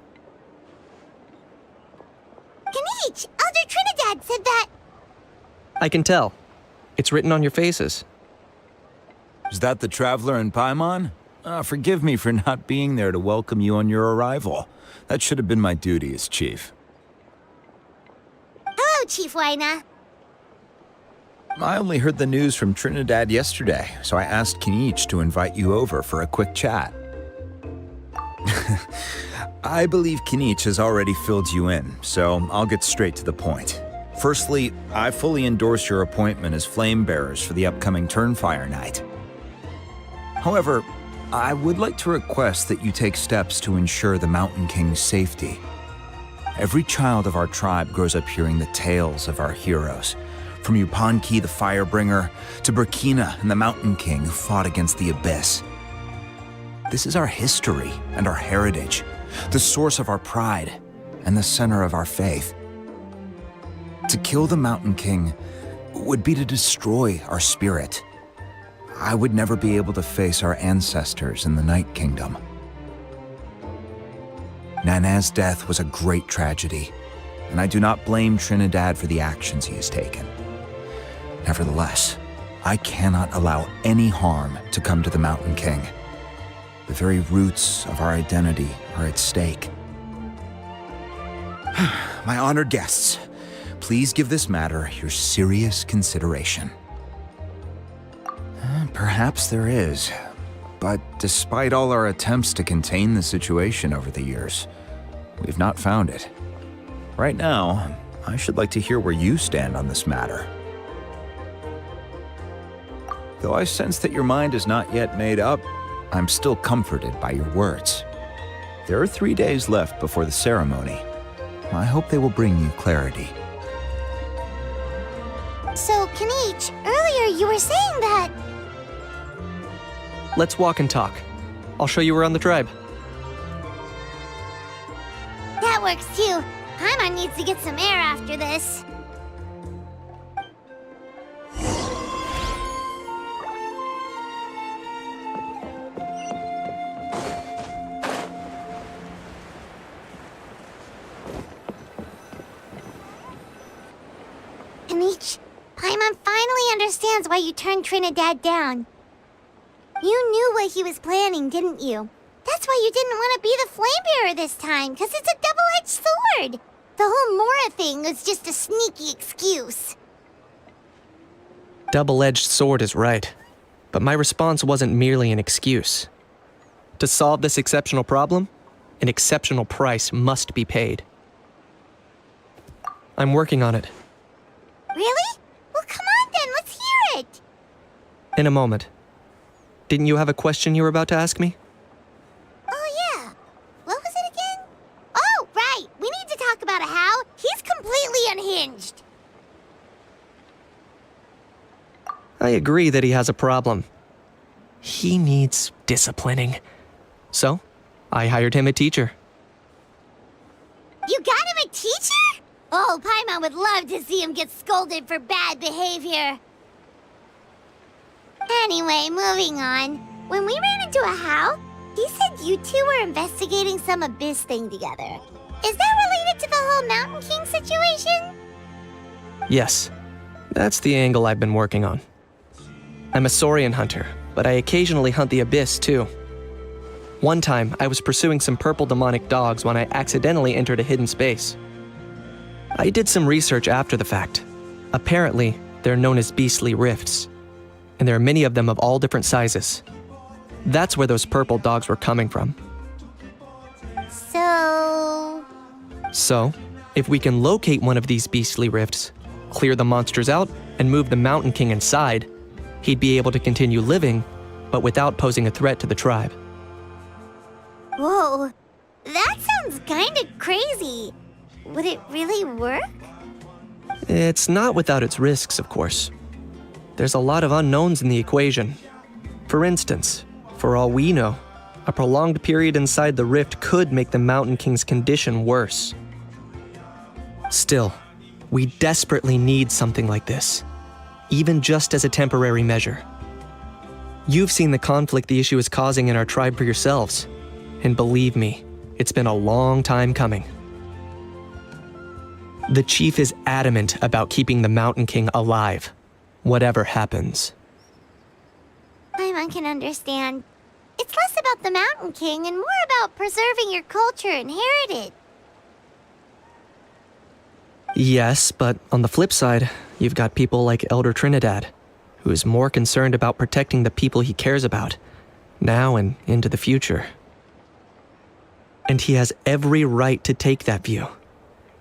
Kinich, Elder Trinidad said that... I can tell. It's written on your faces. Is that the Traveler and Paimon? Forgive me for not being there to welcome you on your arrival. That should have been my duty as chief. Hello, Chief Waina. I only heard the news from Trinidad yesterday, so I asked Kinich to invite you over for a quick chat. I believe Kinich has already filled you in, so I'll get straight to the point. Firstly, I fully endorse your appointment as flame bearers for the upcoming Turnfire Night. However, I would like to request that you take steps to ensure the Mountain King's safety. Every child of our tribe grows up hearing the tales of our heroes, from Yupanqui the Firebringer to Burkina and the Mountain King who fought against the Abyss. This is our history and our heritage, the source of our pride and the center of our faith. To kill the Mountain King would be to destroy our spirit. I would never be able to face our ancestors in the Night Kingdom. Nana's death was a great tragedy, and I do not blame Trinidad for the actions he has taken. Nevertheless, I cannot allow any harm to come to the Mountain King. The very roots of our identity are at stake. My honored guests, please give this matter your serious consideration. Perhaps there is, but despite all our attempts to contain the situation over the years, we've not found it. Right now, I should like to hear where you stand on this matter. Though I sense that your mind is not yet made up, I'm still comforted by your words. There are 3 days left before the ceremony. I hope they will bring you clarity. So, Kinich, earlier you were saying that... Let's walk and talk. I'll show you around the tribe. That works too. Paimon needs to get some air after this. Kinich, Paimon finally understands why you turned Trinidad down. You knew what he was planning, didn't you? That's why you didn't want to be the flame bearer this time, because it's a double-edged sword. The whole Mora thing was just a sneaky excuse. Double-edged sword is right, but my response wasn't merely an excuse. To solve this exceptional problem, an exceptional price must be paid. I'm working on it. Really? Well, come on then, let's hear it. In a moment. Didn't you have a question you were about to ask me? Oh, yeah. What was it again? Oh, right. We need to talk about how he's come I agree that he has a problem. He needs disciplining. So, I hired him a teacher. You got him a teacher? Oh, Paimon would love to see him get scolded for bad behavior. Anyway, moving on. When we ran into a house, he said you two were investigating some abyss thing together. Is that related to the whole Mountain King situation? Yes, that's the angle I've been working on. I'm a saurian hunter, but I occasionally hunt the abyss too. One time, I was pursuing some purple demonic dogs when I accidentally entered a hidden space. I did some research after the fact. Apparently, they're known as beastly rifts, and there are many of them of all different sizes. That's where those purple dogs were coming from. So, if we can locate one of these beastly rifts, clear the monsters out, and move the Mountain King inside, he'd be able to continue living, but without posing a threat to the tribe. whoa, that sounds kinda crazy. Would it really work? It's not without its risks, of course. There's a lot of unknowns in the equation. For instance, for all we know, a prolonged period inside the rift could make the Mountain King's condition worse. Still, we desperately need something like this, even just as a temporary measure. You've seen the conflict the issue is causing in our tribe for yourselves, and believe me, it's been a long time coming. The chief is adamant about keeping the Mountain King alive, whatever happens. Paimon can understand. It's less about the Mountain King and more about preserving your culture and heritage. Yes, but on the flip side, you've got people like Elder Trinidad, who is more concerned about protecting the people he cares about, now and into the future. And he has every right to take that view.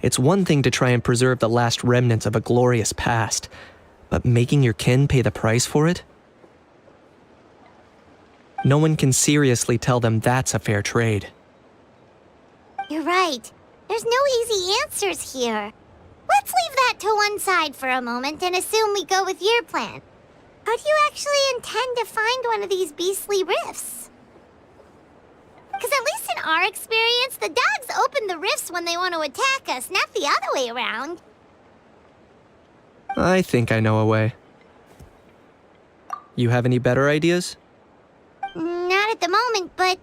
It's one thing to try and preserve the last remnants of a glorious past, but making your kin pay the price for it? No one can seriously tell them that's a fair trade. You're right. There's no easy answers here. Let's leave that to one side for a moment and assume we go with your plan. How do you actually intend to find one of these beastly rifts? Because at least in our experience, the dogs open the rifts when they want to attack us, not the other way around. I think I know a way. You have any better ideas? Not at the moment, but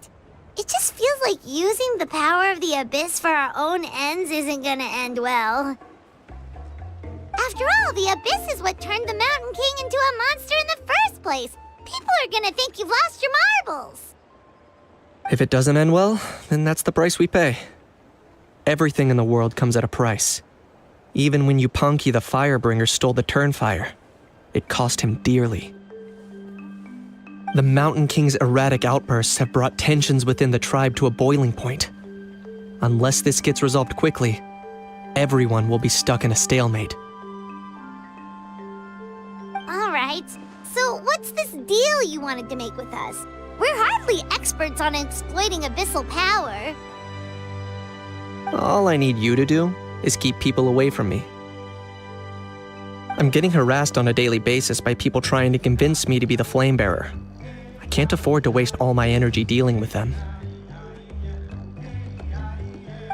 it just feels like using the power of the Abyss for our own ends isn't gonna end well. After all, the Abyss is what turned the Mountain King into a monster in the first place. People are gonna think you've lost your marbles. If it doesn't end well, then that's the price we pay. Everything in the world comes at a price. Even when Yupanqui the Firebringer stole the Turnfire, it cost him dearly. The Mountain King's erratic outbursts have brought tensions within the tribe to a boiling point. Unless this gets resolved quickly, everyone will be stuck in a stalemate. Alright, so what's this deal you wanted to make with us? We're hardly experts on exploiting abyssal power. All I need you to do is keep people away from me. I'm getting harassed on a daily basis by people trying to convince me to be the flame bearer. I can't afford to waste all my energy dealing with them.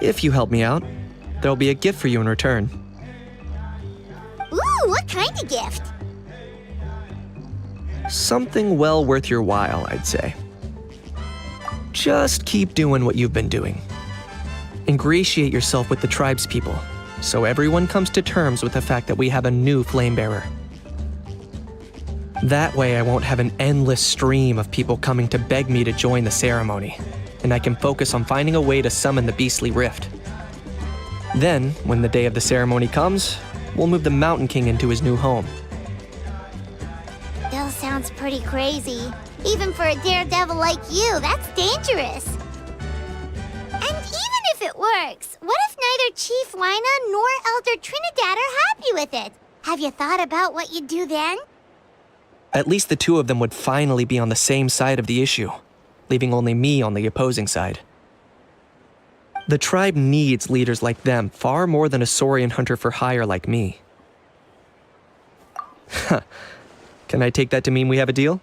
If you help me out, there'll be a gift for you in return. Ooh, what kind of gift? Something well worth your while, I'd say. Just keep doing what you've been doing. Ingratiate yourself with the tribe's people, so everyone comes to terms with the fact that we have a new flame bearer. That way I won't have an endless stream of people coming to beg me to join the ceremony, and I can focus on finding a way to summon the beastly rift. Then, when the day of the ceremony comes, we'll move the Mountain King into his new home. Still sounds pretty crazy. Even for a daredevil like you, that's dangerous. And even if it works, what if neither Chief Lina nor Elder Trinidad are happy with it? Have you thought about what you'd do then? At least the two of them would finally be on the same side of the issue, leaving only me on the opposing side. The tribe needs leaders like them far more than a saurian hunter for hire like me. Can I take that to mean we have a deal?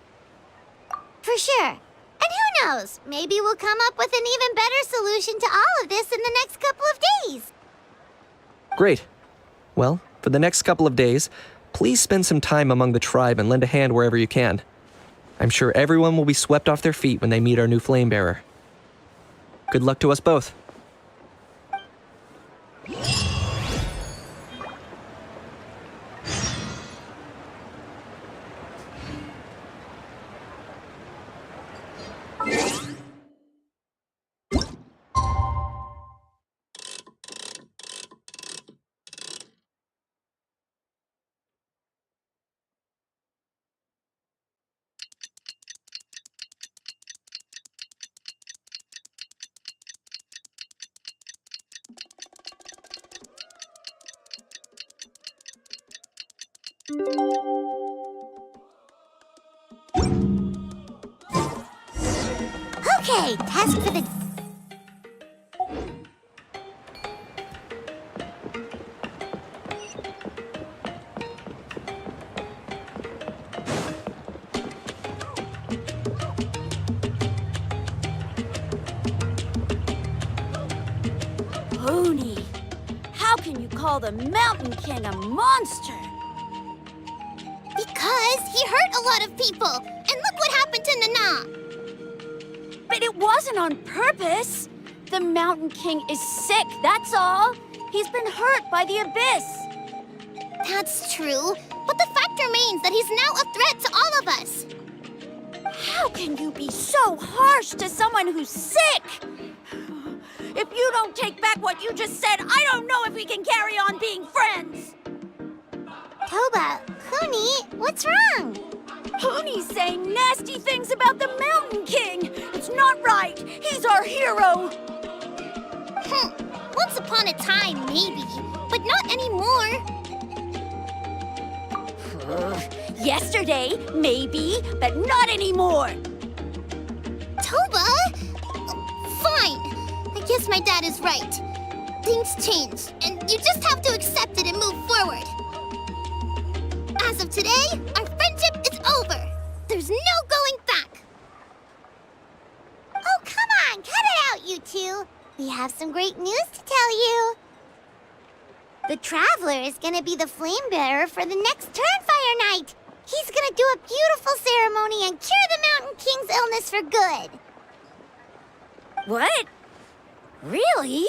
For sure. And who knows? Maybe we'll come up with an even better solution to all of this in the next couple of days. Great. Well, for the next couple of days, please spend some time among the tribe and lend a hand wherever you can. I'm sure everyone will be swept off their feet when they meet our new flame bearer. Good luck to us both. Okay, task for the... Pony, how can you call the Mountain King a monster? Because he hurt a lot of people. And look what happened to Nana. But it wasn't on purpose. The Mountain King is sick, that's all. He's been hurt by the abyss. That's true. But the fact remains that he's now a threat to all of us. How can you be so harsh to someone who's sick? If you don't take back what you just said, I don't know if we can carry on being friends. Toba, Kuni, what's wrong? Pony's saying nasty things about the Mountain King. It's not right. He's our hero. Once upon a time, maybe. But not anymore. Yesterday, maybe, but not anymore. Toba? Fine. I guess my dad is right. Things change, and you just have to accept it and move forward. As of today, our friendship is over. There's no going back. Oh, come on, cut it out, you two. We have some great news to tell you. The Traveler is gonna be the flame bearer for the next Turnfire night. He's gonna do a beautiful ceremony and cure the Mountain King's illness for good. What? Really?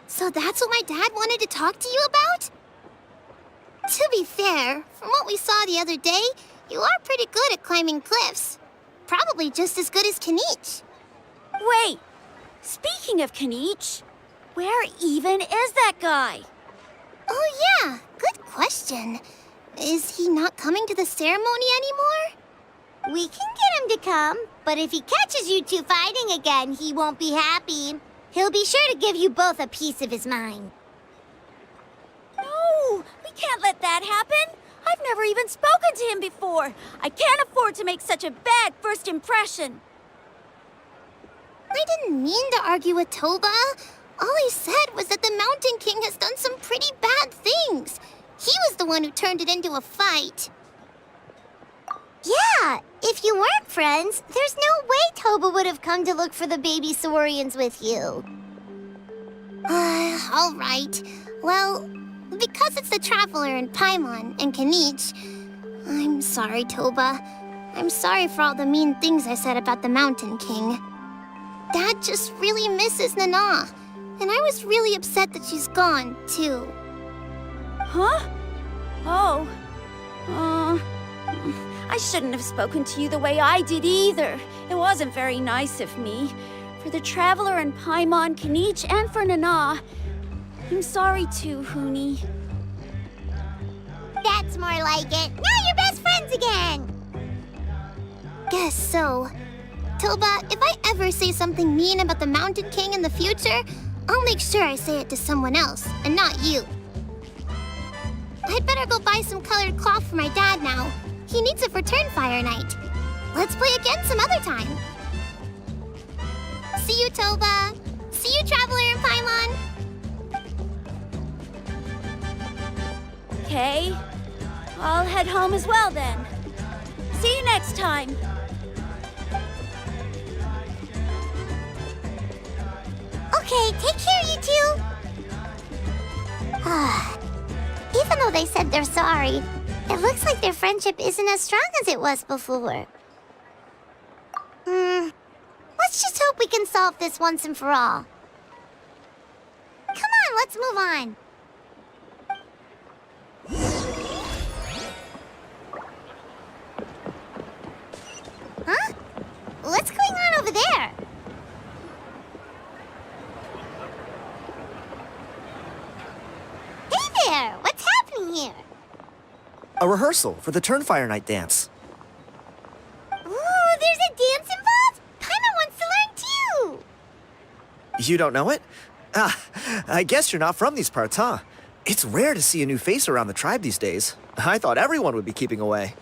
So that's what my dad wanted to talk to you about? To be fair, from what we saw the other day, you are pretty good at climbing cliffs. Probably just as good as Kinich. Wait, speaking of Kinich, where even is that guy? Oh yeah, good question. Is he not coming to the ceremony anymore? We can get him to come, but if he catches you two fighting again, he won't be happy. He'll be sure to give you both a piece of his mind. No, we can't let that happen. I've never even spoken to him before. I can't afford to make such a bad first impression. I didn't mean to argue with Toba. All I said was that the Mountain King has done some pretty bad things. He was the one who turned it into a fight. Yeah, if you weren't friends, there's no way Toba would have come to look for the baby Saurians with you. All right. Well, because it's the Traveler and Paimon and Kinich, I'm sorry, Toba. I'm sorry for all the mean things I said about the Mountain King. Dad just really misses Nana, and I was really upset that she's gone, too. Huh? Oh. I shouldn't have spoken to you the way I did either. It wasn't very nice of me. For the Traveler and Paimon, Kinich, and for Nana. I'm sorry too, Huni. That's more like it. Now you're best friends again! Guess so. Toba, if I ever say something mean about the Mountain King in the future, I'll make sure I say it to someone else, and not you. I'd better go buy some colored cloth for my dad now. He needs it for Turnfire night. Let's play again some other time. See you, Toba. See you, Traveler and Paimon. Okay. I'll head home as well then. See you next time. Okay, take care, you two. Even though they said they're sorry, it looks like their friendship isn't as strong as it was before. Let's just hope we can solve this once and for all. Come on, let's move on. Huh? What's going on over there? Hey there! What's happening here? A rehearsal for the Turnfire Night dance. Ooh, there's a dance involved? Paimon wants to learn too! You don't know it? I guess you're not from these parts, huh? It's rare to see a new face around the tribe these days. I thought everyone would be keeping away.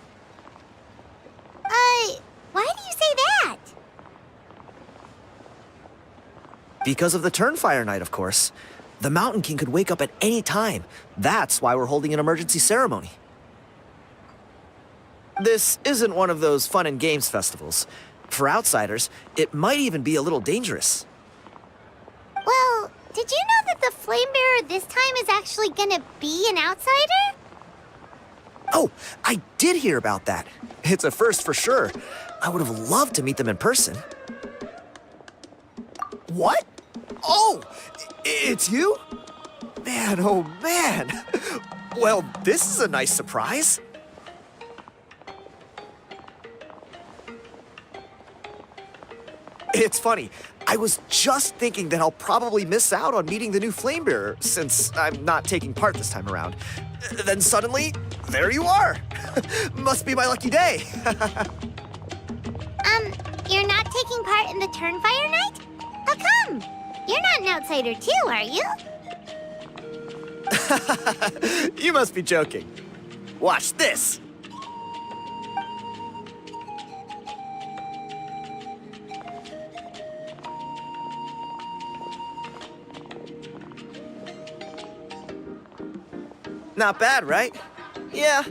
Why do you say that? Because of the Turnfire Night, of course. The Mountain King could wake up at any time. That's why we're holding an emergency ceremony. This isn't one of those fun and games festivals. For outsiders, it might even be a little dangerous. Well, did you know that the Flame Bearer this time is actually gonna be an outsider? Oh, I did hear about that. It's a first for sure. I would have loved to meet them in person. What? Oh, it's you? Man, oh man. Well, this is a nice surprise. It's funny. I was just thinking that I'll probably miss out on meeting the new Flamebearer since I'm not taking part this time around. Then suddenly, there you are. Must be my lucky day. You're not taking part in the Turnfire Night? How come? You're not an outsider too, are you? You must be joking. Watch this. Not bad, right? Yeah,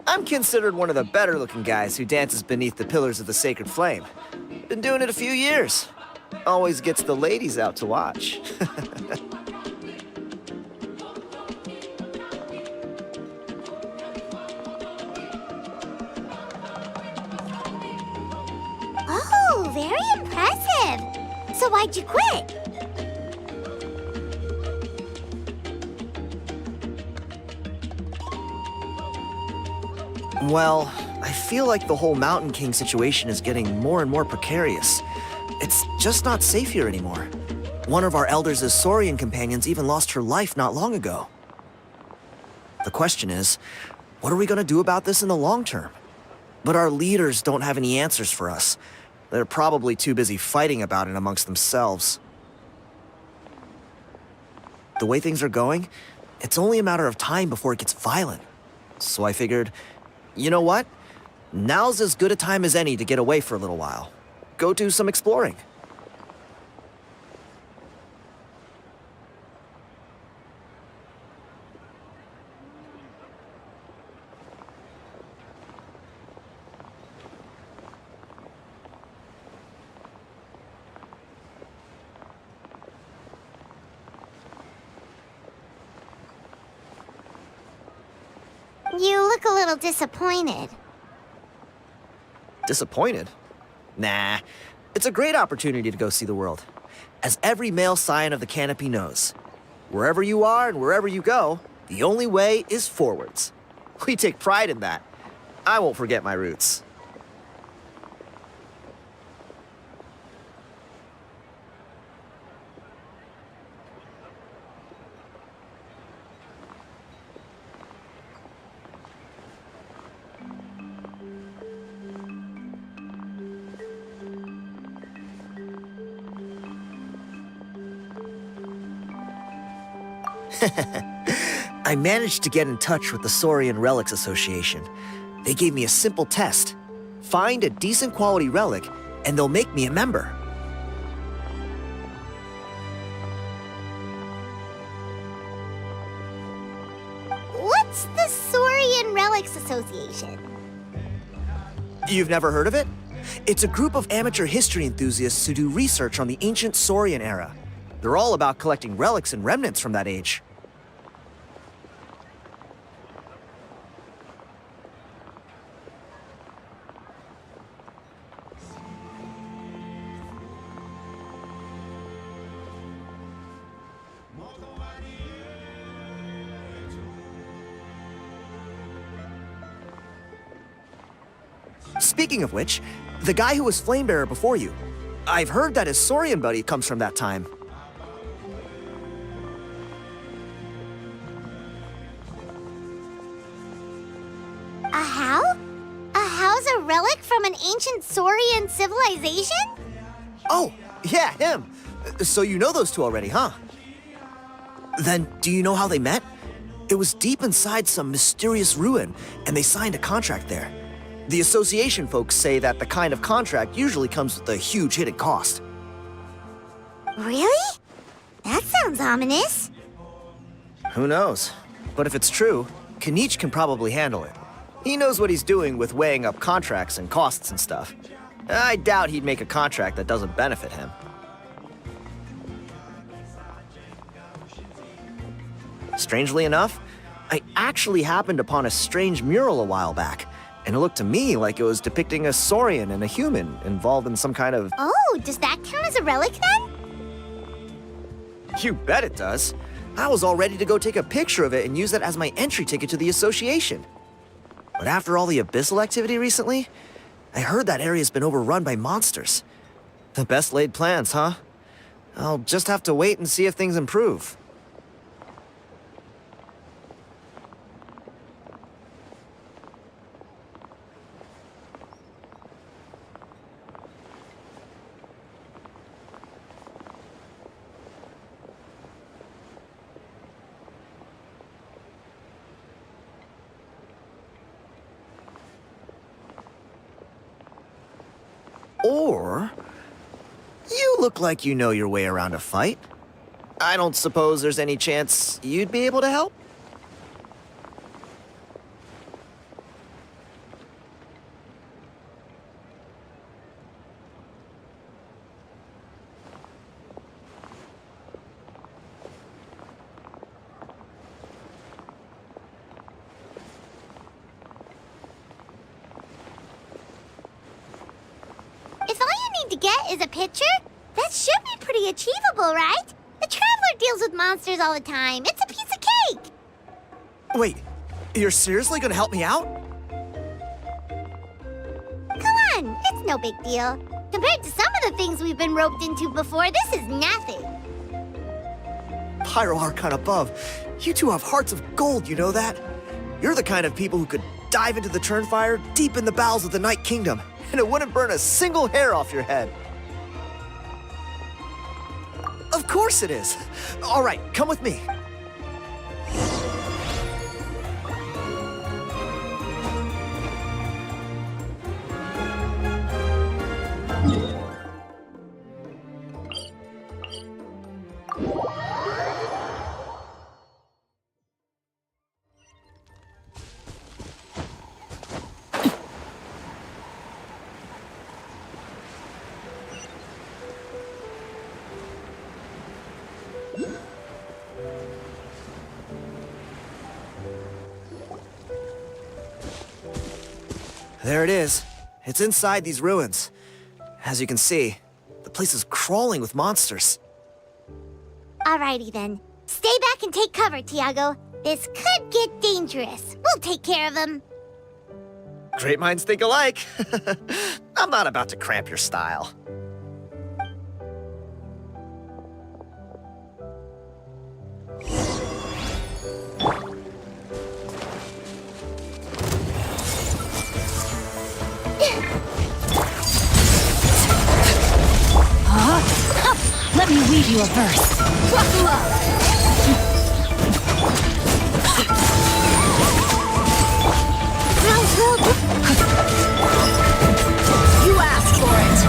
I'm considered one of the better-looking guys who dances beneath the pillars of the sacred flame. Been doing it a few years. Always gets the ladies out to watch. Oh, very impressive. So why'd you quit? Well, I feel like the whole Mountain King situation is getting more and more precarious. It's just not safe here anymore. One of our elders' Saurian companions even lost her life not long ago. The question is, what are we going to do about this in the long term? But our leaders don't have any answers for us. They're probably too busy fighting about it amongst themselves. The way things are going, it's only a matter of time before it gets violent. So I figured, you know what? Now's as good a time as any to get away for a little while. Go do some exploring. You look a little disappointed. Disappointed? Nah. It's a great opportunity to go see the world. As every male scion of the canopy knows, wherever you are and wherever you go, the only way is forwards. We take pride in that. I won't forget my roots. I managed to get in touch with the Saurian Relics Association. They gave me a simple test. Find a decent quality relic, and they'll make me a member. What's the Saurian Saurian Relics Association. You've never heard of it? It's a group of amateur history enthusiasts who do research on the ancient Saurian era. They're all about collecting relics and remnants from that age. Speaking of which, the guy who was Flamebearer before you, I've heard that his Saurian buddy comes from that time. A how? A how's a relic from an ancient Saurian civilization? Oh, yeah, him. So you know those two already, huh? Then, do you know how they met? It was deep inside some mysterious ruin, and they signed a contract there. The association folks say that the kind of contract usually comes with a huge hidden cost. Really? That sounds ominous. Who knows? But if it's true, Kinich can probably handle it. He knows what he's doing with weighing up contracts and costs and stuff. I doubt he'd make a contract that doesn't benefit him. Strangely enough, I actually happened upon a strange mural a while back, and it looked to me like it was depicting a Saurian and a human involved in some kind of... Oh, does that count as a relic then? You bet it does. I was all ready to go take a picture of it and use it as my entry ticket to the association. But after all the abyssal activity recently, I heard that area's been overrun by monsters. The best laid plans, huh? I'll just have to wait and see if things improve. Or, you look like you know your way around a fight. I don't suppose there's any chance you'd be able to help? If all you need to get is a picture, that should be pretty achievable, right? The Traveler deals with monsters all the time. It's a piece of cake. Wait, you're seriously gonna help me out? Come on, it's no big deal. Compared to some of the things we've been roped into before, this is nothing. Pyro Archon above, you two have hearts of gold, you know that? You're the kind of people who could dive into the Turnfire deep in the bowels of the Night Kingdom, and it wouldn't burn a single hair off your head. Of course it is. All right, come with me. There it is. It's inside these ruins. As you can see, the place is crawling with monsters. Alrighty then. Stay back and take cover, Tiago. This could get dangerous. We'll take care of him. Great minds think alike. I'm not about to cramp your style. Let me weave you a verse. You asked for it.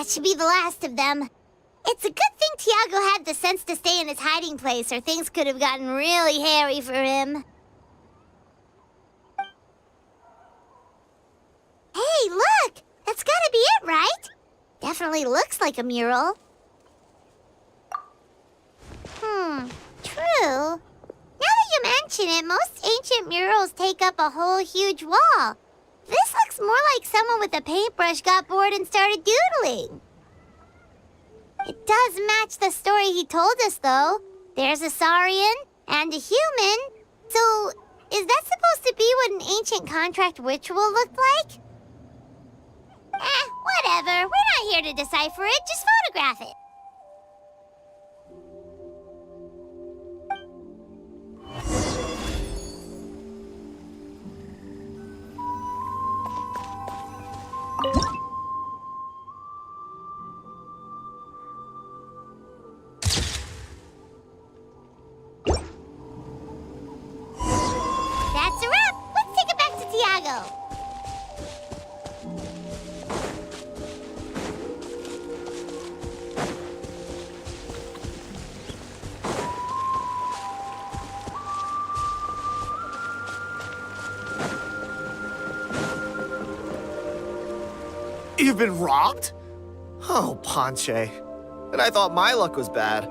That should be the last of them. It's a good thing Tiago had the sense to stay in his hiding place, or things could have gotten really hairy for him. Hey, look! That's gotta be it, right? Definitely looks like a mural. True. Now that you mention it, most ancient murals take up a whole huge wall. This looks more like someone with a paintbrush got bored and started doodling. It does match the story he told us, though. There's a Saurian and a human. So, is that supposed to be what an ancient contract ritual looked like? Whatever. We're not here to decipher it. Just photograph it. That's a wrap. Let's take it back to Tiago. You've been robbed? Oh, Ponche. And I thought my luck was bad.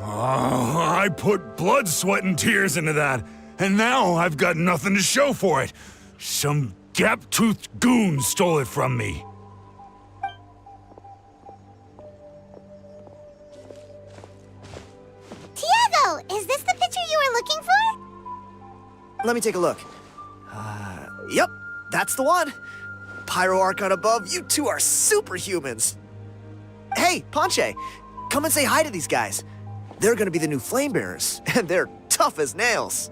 Oh, I put blood, sweat, and tears into that, and now I've got nothing to show for it. Some gap-toothed goon stole it from me. Tiago, is this the picture you were looking for? Let me take a look. Yep, that's the one. Pyro Archon above, you two are superhumans. Hey, Ponche, come and say hi to these guys. They're gonna be the new flame bearers, and they're tough as nails.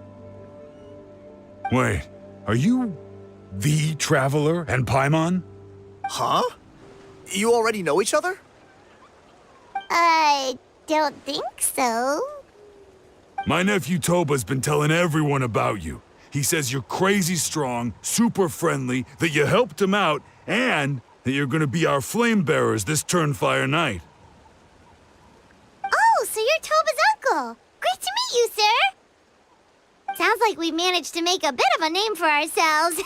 Wait, are you the Traveler and Paimon? Huh? You already know each other? I don't think so. My nephew Toba's been telling everyone about you. He says you're crazy strong, super friendly, that you helped him out, and that you're gonna be our flame bearers this Turnfire night. Oh, so you're Toba's uncle. Great to meet you, sir. Sounds like we managed to make a bit of a name for ourselves.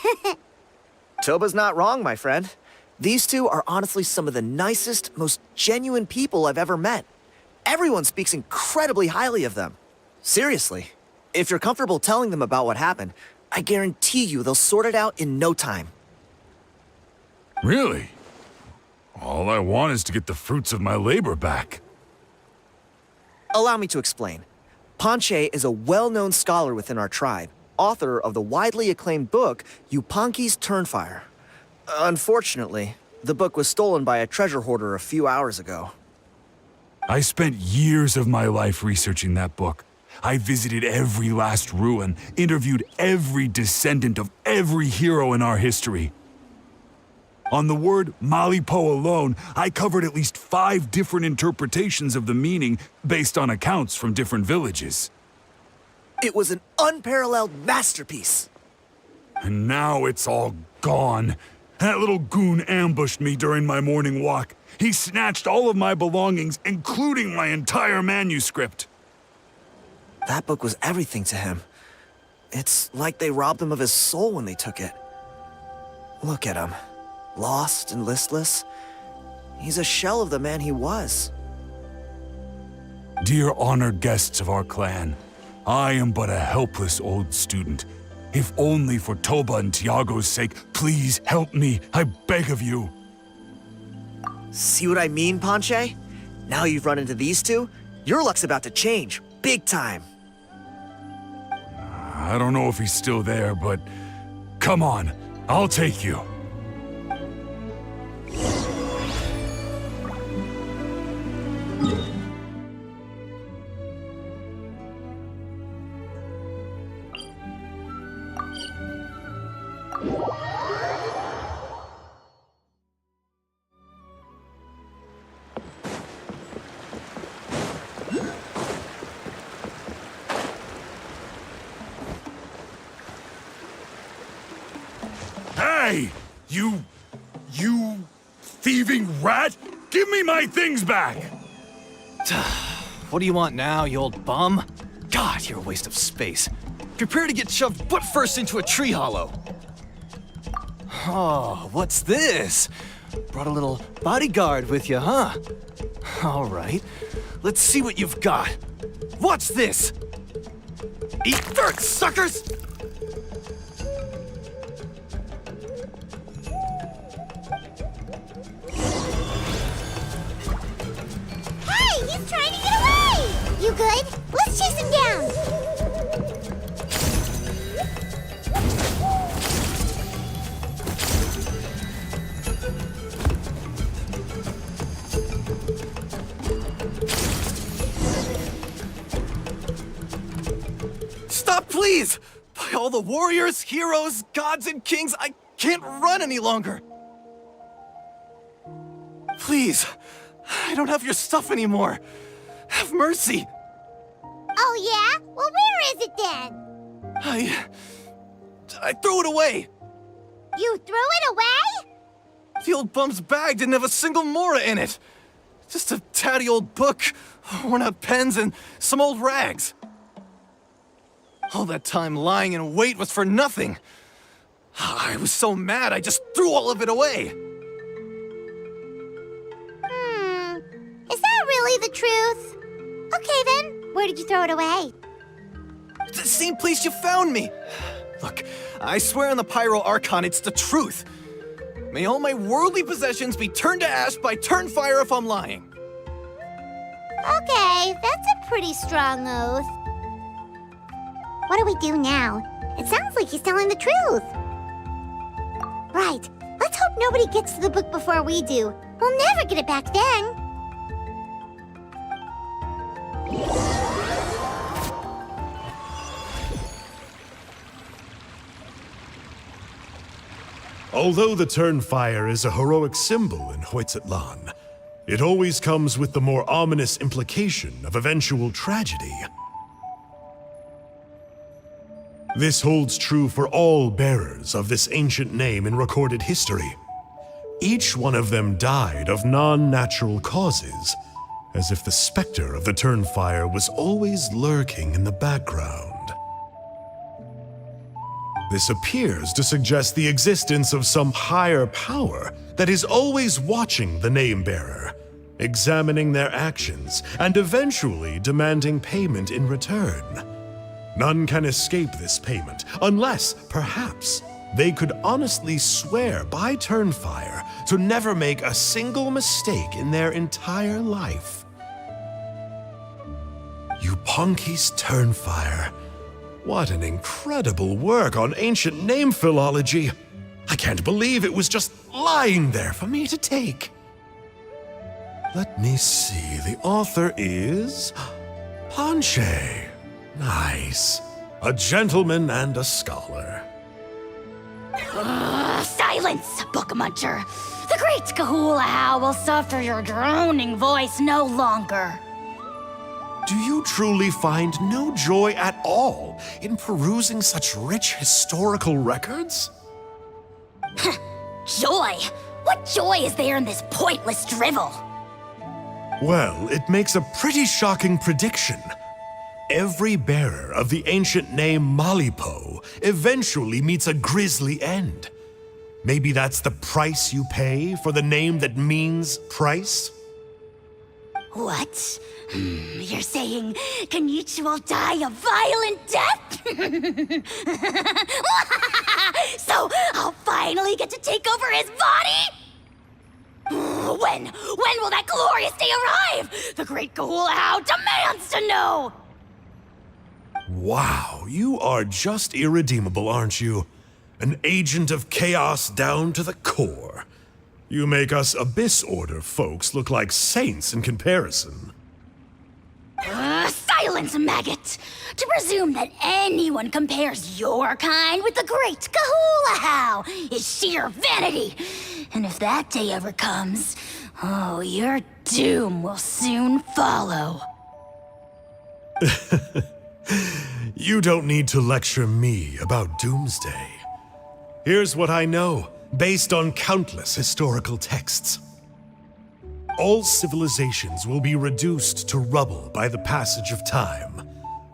Toba's not wrong, my friend. These two are honestly some of the nicest, most genuine people I've ever met. Everyone speaks incredibly highly of them. Seriously. If you're comfortable telling them about what happened, I guarantee you they'll sort it out in no time. Really? All I want is to get the fruits of my labor back. Allow me to explain. Ponche is a well-known scholar within our tribe, author of the widely acclaimed book, Yupanqui's Turnfire. Unfortunately, the book was stolen by a treasure hoarder a few hours ago. I spent years of my life researching that book. I visited every last ruin, interviewed every descendant of every hero in our history. On the word Malipo alone, I covered at least 5 different interpretations of the meaning based on accounts from different villages. It was an unparalleled masterpiece. And now it's all gone. That little goon ambushed me during my morning walk. He snatched all of my belongings, including my entire manuscript. That book was everything to him. It's like they robbed him of his soul when they took it. Look at him. Lost and listless. He's a shell of the man he was. Dear honored guests of our clan, I am but a helpless old student. If only for Toba and Tiago's sake, please help me, I beg of you. See what I mean, Ponche? Now you've run into these two, your luck's about to change, big time. I don't know if he's still there, but come on, I'll take you. Hey! You thieving rat! Give me my things back! What do you want now, you old bum? God, you're a waste of space. Prepare to get shoved butt first into a tree hollow. Oh, what's this? Brought a little bodyguard with you, huh? All right, let's see what you've got. What's this? Eat dirt, suckers! Hey, he's trying to get away! You good? Let's chase him down! Stop, please! By all the warriors, heroes, gods, and kings, I can't run any longer! Please, I don't have your stuff anymore. Have mercy. Oh yeah? Well, where is it then? I threw it away. You threw it away? The old bum's bag didn't have a single mora in it. Just a tatty old book, worn out pens, and some old rags. All that time lying in wait was for nothing. I was so mad, I just threw all of it away. Is that really the truth? Okay then, where did you throw it away? The same place you found me. Look, I swear on the Pyro Archon it's the truth. May all my worldly possessions be turned to ash by Turnfire if I'm lying. Okay, that's a pretty strong oath. What do we do now? It sounds like he's telling the truth. Right, let's hope nobody gets to the book before we do. We'll never get it back then. Although the Turnfire is a heroic symbol in Huitztlan, it always comes with the more ominous implication of eventual tragedy. This holds true for all bearers of this ancient name in recorded history. Each one of them died of non-natural causes, as if the specter of the Turnfire was always lurking in the background. This appears to suggest the existence of some higher power that is always watching the name-bearer, examining their actions, and eventually demanding payment in return. None can escape this payment, unless, perhaps, they could honestly swear by Turnfire to never make a single mistake in their entire life. Yupanqui's Turnfire. What an incredible work on ancient name philology. I can't believe it was just lying there for me to take. Let me see, the author is Panche. Nice. A gentleman and a scholar. Silence, book muncher. The great Kahula will suffer your droning voice no longer. Do you truly find no joy at all in perusing such rich historical records? Joy? What joy is there in this pointless drivel? Well, it makes a pretty shocking prediction. Every bearer of the ancient name Malipo eventually meets a grisly end. Maybe that's the price you pay for the name that means price? What? You're saying Kenichi will die a violent death? So I'll finally get to take over his body? When will that glorious day arrive? The great Kahula demands to know! Wow, you are just irredeemable, aren't you? An agent of chaos down to the core. You make us Abyss Order folks look like saints in comparison. Silence, maggot! To presume that anyone compares your kind with the great Kahula is sheer vanity. And if that day ever comes, oh, your doom will soon follow. You don't need to lecture me about Doomsday. Here's what I know, based on countless historical texts. all civilizations will be reduced to rubble by the passage of time.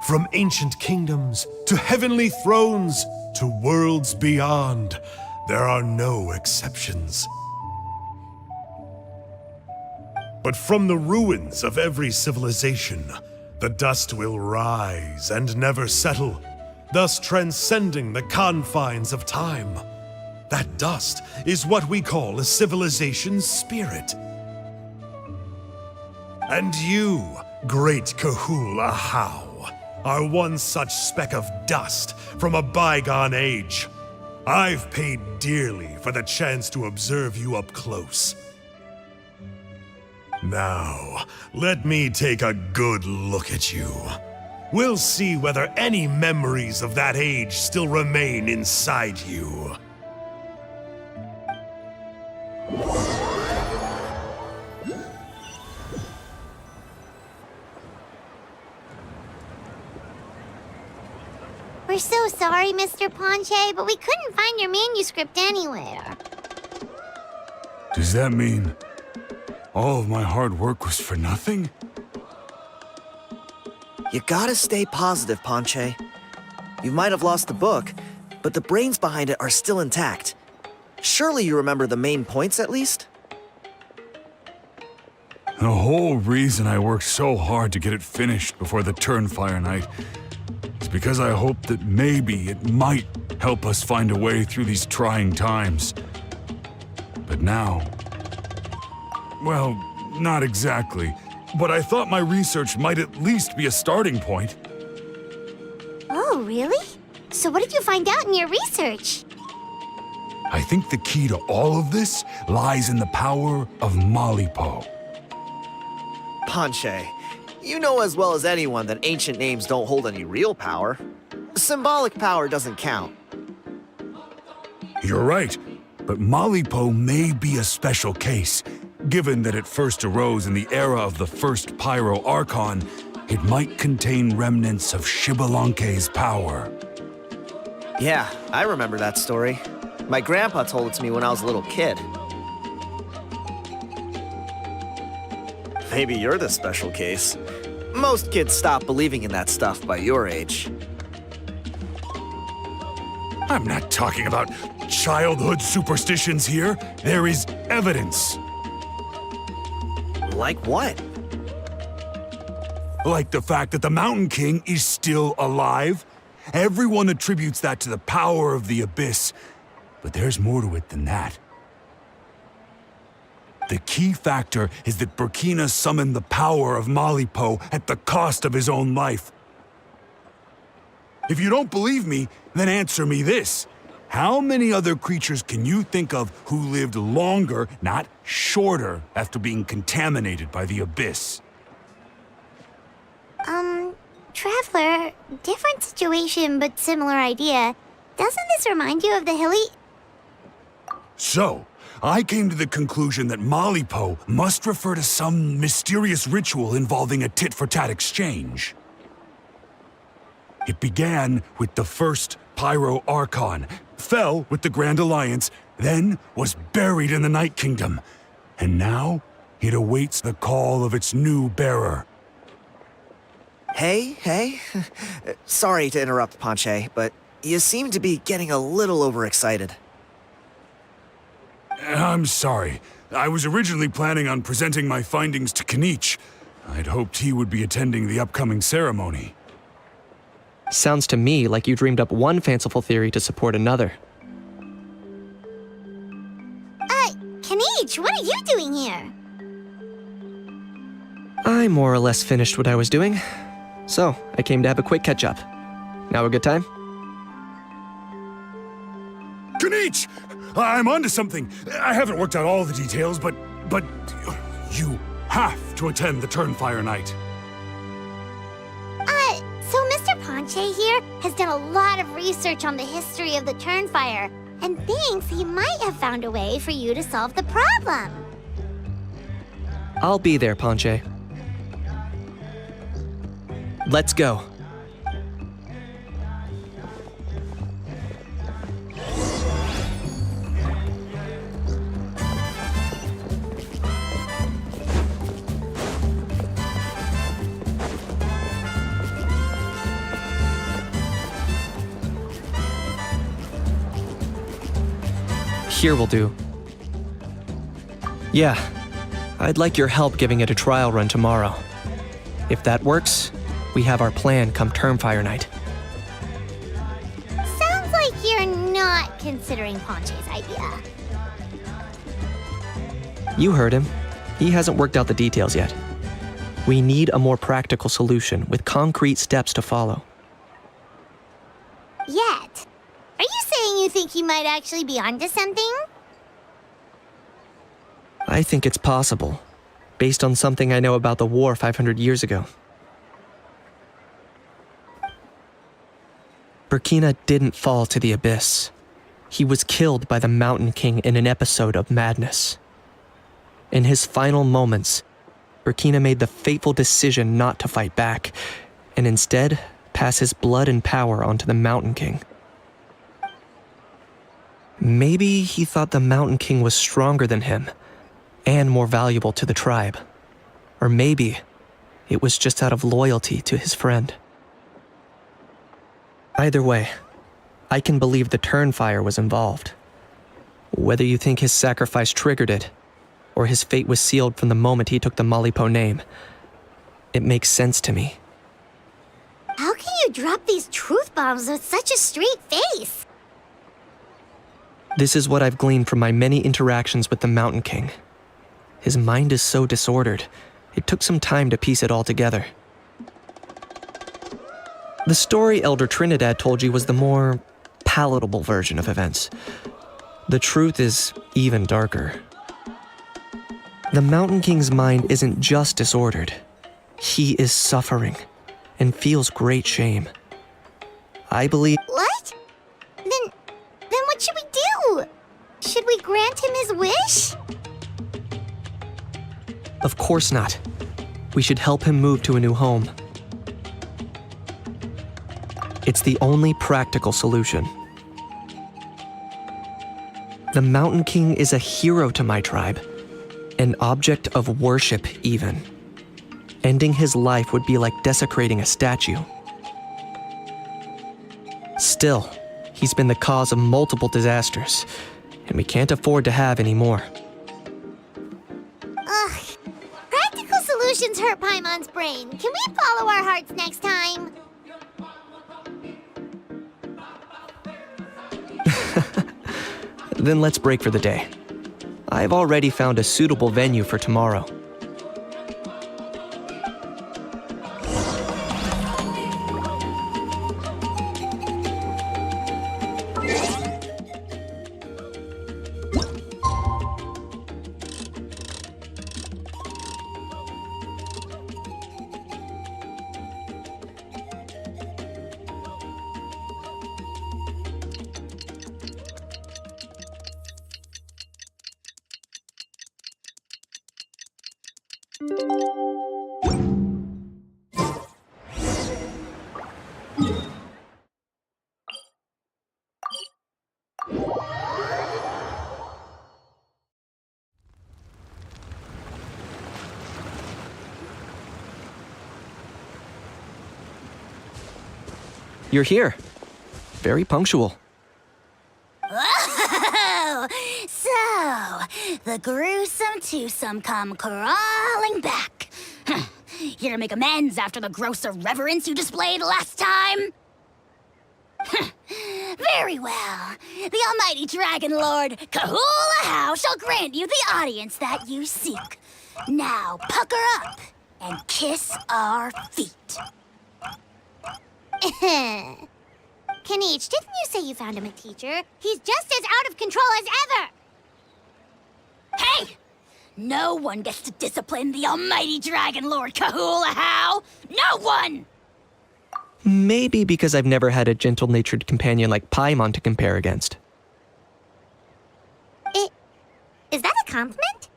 From ancient kingdoms to heavenly thrones to worlds beyond, there are no exceptions. But from the ruins of every civilization, the dust will rise and never settle, thus transcending the confines of time. That dust is what we call a civilization's spirit. And you, great Kahul Ahau, are one such speck of dust from a bygone age. I've paid dearly for the chance to observe you up close. Now, let me take a good look at you. We'll see whether any memories of that age still remain inside you. We're so sorry, Mr. Ponche, but we couldn't find your manuscript anywhere. Does that mean all of my hard work was for nothing? You gotta stay positive, Ponche. You might have lost the book, but the brains behind it are still intact. Surely you remember the main points at least? The whole reason I worked so hard to get it finished before the Turnfire Night is because I hoped that maybe it might help us find a way through these trying times. But now, well, not exactly. But I thought my research might at least be a starting point. Oh, really? So what did you find out in your research? I think the key to all of this lies in the power of Malipo. Ponche, you know as well as anyone that ancient names don't hold any real power. Symbolic power doesn't count. You're right, but Malipo may be a special case. Given that it first arose in the era of the first Pyro Archon, it might contain remnants of Shibalanke's power. Yeah, I remember that story. My grandpa told it to me when I was a little kid. Maybe you're the special case. Most kids stop believing in that stuff by your age. I'm not talking about childhood superstitions here. There is evidence. Like what? Like the fact that the Mountain King is still alive. Everyone attributes that to the power of the Abyss. But there's more to it than that. The key factor is that Burkina summoned the power of Malipo at the cost of his own life. If you don't believe me, then answer me this. How many other creatures can you think of who lived longer, not shorter, after being contaminated by the Abyss? Traveler, different situation but similar idea. Doesn't this remind you of the hilly... So, I came to the conclusion that Malipo must refer to some mysterious ritual involving a tit-for-tat exchange. It began with the first Pyro Archon, fell with the Grand Alliance, then was buried in the Night Kingdom. And now, it awaits the call of its new bearer. Hey. Sorry to interrupt, Ponche, but you seem to be getting a little overexcited. I'm sorry. I was originally planning on presenting my findings to Kinich. I'd hoped he would be attending the upcoming ceremony. Sounds to me like you dreamed up one fanciful theory to support another. Kinich, what are you doing here? I more or less finished what I was doing, so I came to have a quick catch-up. Now a good time? Kinich! I'm onto something. I haven't worked out all the details, but you have to attend the Turnfire Night. So Mr. Ponche here has done a lot of research on the history of the Turnfire, and thinks he might have found a way for you to solve the problem. I'll be there, Ponche. Let's go. here will do. Yeah, I'd like your help giving it a trial run tomorrow. If that works, we have our plan come Turnfire Night. Sounds like you're not considering Ponche's idea. You heard him. He hasn't worked out the details yet. We need a more practical solution with concrete steps to follow. Yet. Are you saying you think he might actually be onto something? I think it's possible, based on something I know about the war 500 years ago. Burkina didn't fall to the abyss. He was killed by the Mountain King in an episode of madness. In his final moments, Burkina made the fateful decision not to fight back, and instead pass his blood and power onto the Mountain King. Maybe he thought the Mountain King was stronger than him, and more valuable to the tribe. Or maybe it was just out of loyalty to his friend. Either way, I can believe the Turnfire was involved. Whether you think his sacrifice triggered it, or his fate was sealed from the moment he took the Malipo name, it makes sense to me. How can you drop these truth bombs with such a straight face? This is what I've gleaned from my many interactions with the Mountain King. His mind is so disordered, it took some time to piece it all together. The story Elder Trinidad told you was the more palatable version of events. The truth is even darker. The Mountain King's mind isn't just disordered. He is suffering and feels great shame. I believe... What? Then what should we do? Should we grant him his wish? Of course not. We should help him move to a new home. It's the only practical solution. The Mountain King is a hero to my tribe, an object of worship even. Ending his life would be like desecrating a statue. Still, he's been the cause of multiple disasters, and we can't afford to have any more. Ugh. Practical solutions hurt Paimon's brain. Can we follow our hearts next time? Then let's break for the day. I've already found a suitable venue for tomorrow. You're here. Very punctual. Oh, so the gruesome twosome come crawling back. Here to make amends after the gross irreverence you displayed last time? Very well. The almighty Dragon Lord, Kahula shall grant you the audience that you seek. Now pucker up and kiss our feet. Kanich, didn't you say you found him a teacher? He's just as out of control as ever! Hey! No one gets to discipline the almighty Dragon Lord Kahula. No one! Maybe because I've never had a gentle-natured companion like Paimon to compare against. Is that a compliment?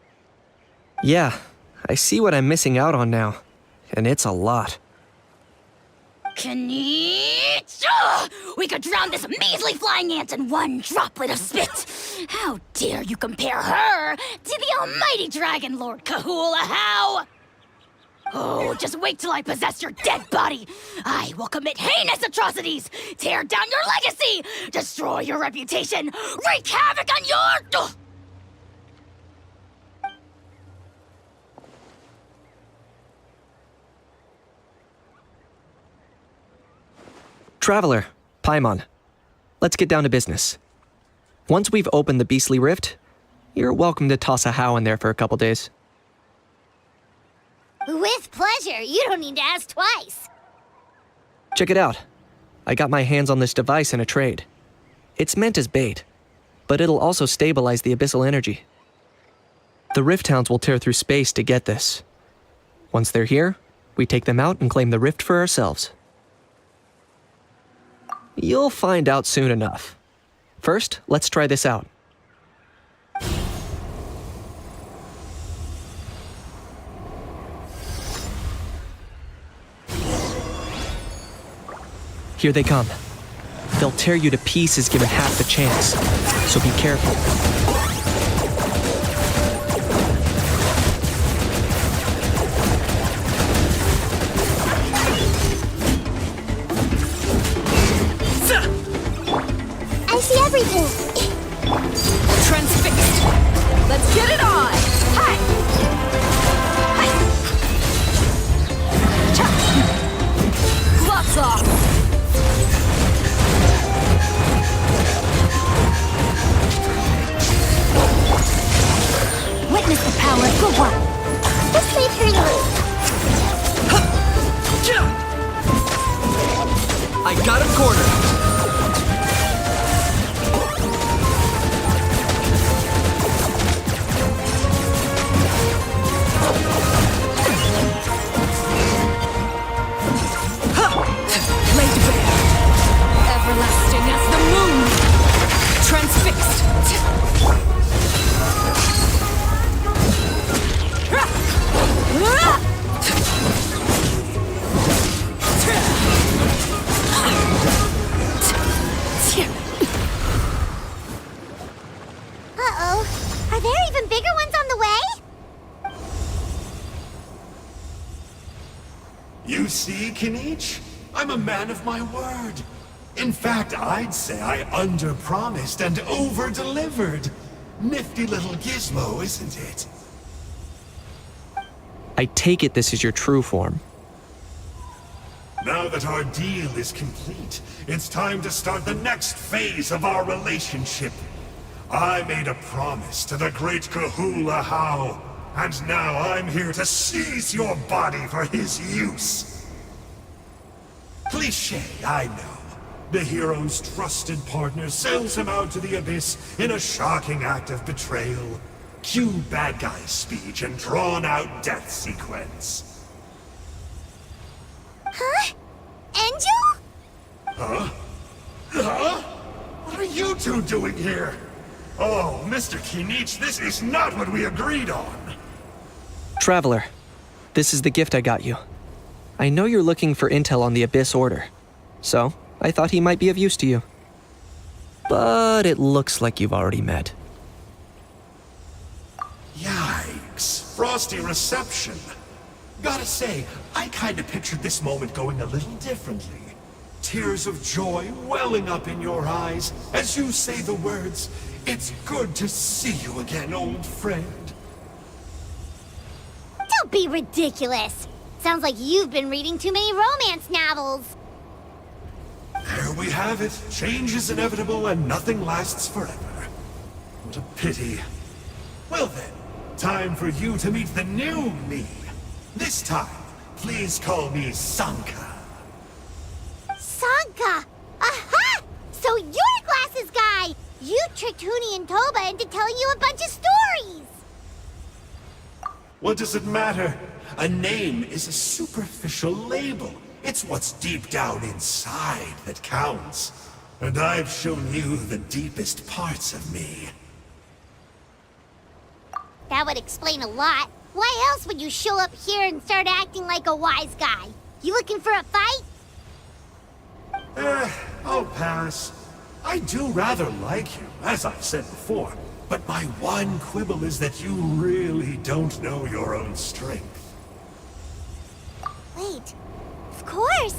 Yeah, I see what I'm missing out on now. And it's a lot. Kanich! We could drown this measly flying ant in one droplet of spit! How dare you compare her to the almighty Dragon Lord Kahula? Oh, just wait till I possess your dead body! I will commit heinous atrocities! Tear down your legacy! Destroy your reputation! Wreak havoc on your... Traveler, Paimon, let's get down to business. Once we've opened the beastly rift, you're welcome to toss a how in there for a couple days. With pleasure. You don't need to ask twice. Check it out. I got my hands on this device in a trade. It's meant as bait, but it'll also stabilize the abyssal energy. The Rift Hounds will tear through space to get this. Once they're here, we take them out and claim the rift for ourselves. You'll find out soon enough. First, let's try this out. Here they come. They'll tear you to pieces given half the chance, so be careful. I see everything. Transfixed. Let's get it on. Hi. Hi. Cha. Gloves off. Witness the power of Kesukuan. This may turn loose. I got him cornered. Laid bare. Everlasting as the moon. Transfixed. Uh-oh. Are there even bigger ones on the way? You see, Kinich? I'm a man of my word. In fact, I'd say I under-promised and over-delivered. Nifty little gizmo, isn't it? I take it this is your true form. Now that our deal is complete, it's time to start the next phase of our relationship. I made a promise to the great Kahula How, and now I'm here to seize your body for his use. Cliché, I know. The hero's trusted partner sells him out to the abyss in a shocking act of betrayal. Cue bad guy speech and drawn-out death sequence. Huh? Angel? Huh? Huh? What are you two doing here? Oh, Mr. Kinich, this is not what we agreed on. Traveler, this is the gift I got you. I know you're looking for intel on the Abyss Order, so I thought he might be of use to you. But it looks like you've already met. Yikes. Frosty reception. Gotta say, I kinda pictured this moment going a little differently. Tears of joy welling up in your eyes as you say the words, "It's good to see you again, old friend." Don't be ridiculous. Sounds like you've been reading too many romance novels. There we have it. Change is inevitable and nothing lasts forever. What a pity. Well then, time for you to meet the new me. This time, please call me Sanka. Sanka! Aha! So you're Glasses Guy! You tricked Huni and Toba into telling you a bunch of stories! What does it matter? A name is a superficial label. It's what's deep down inside that counts. And I've shown you the deepest parts of me. That would explain a lot. Why else would you show up here and start acting like a wise guy? You looking for a fight? I'll pass. I do rather like you, as I've said before. But my one quibble is that you really don't know your own strength. Wait, of course!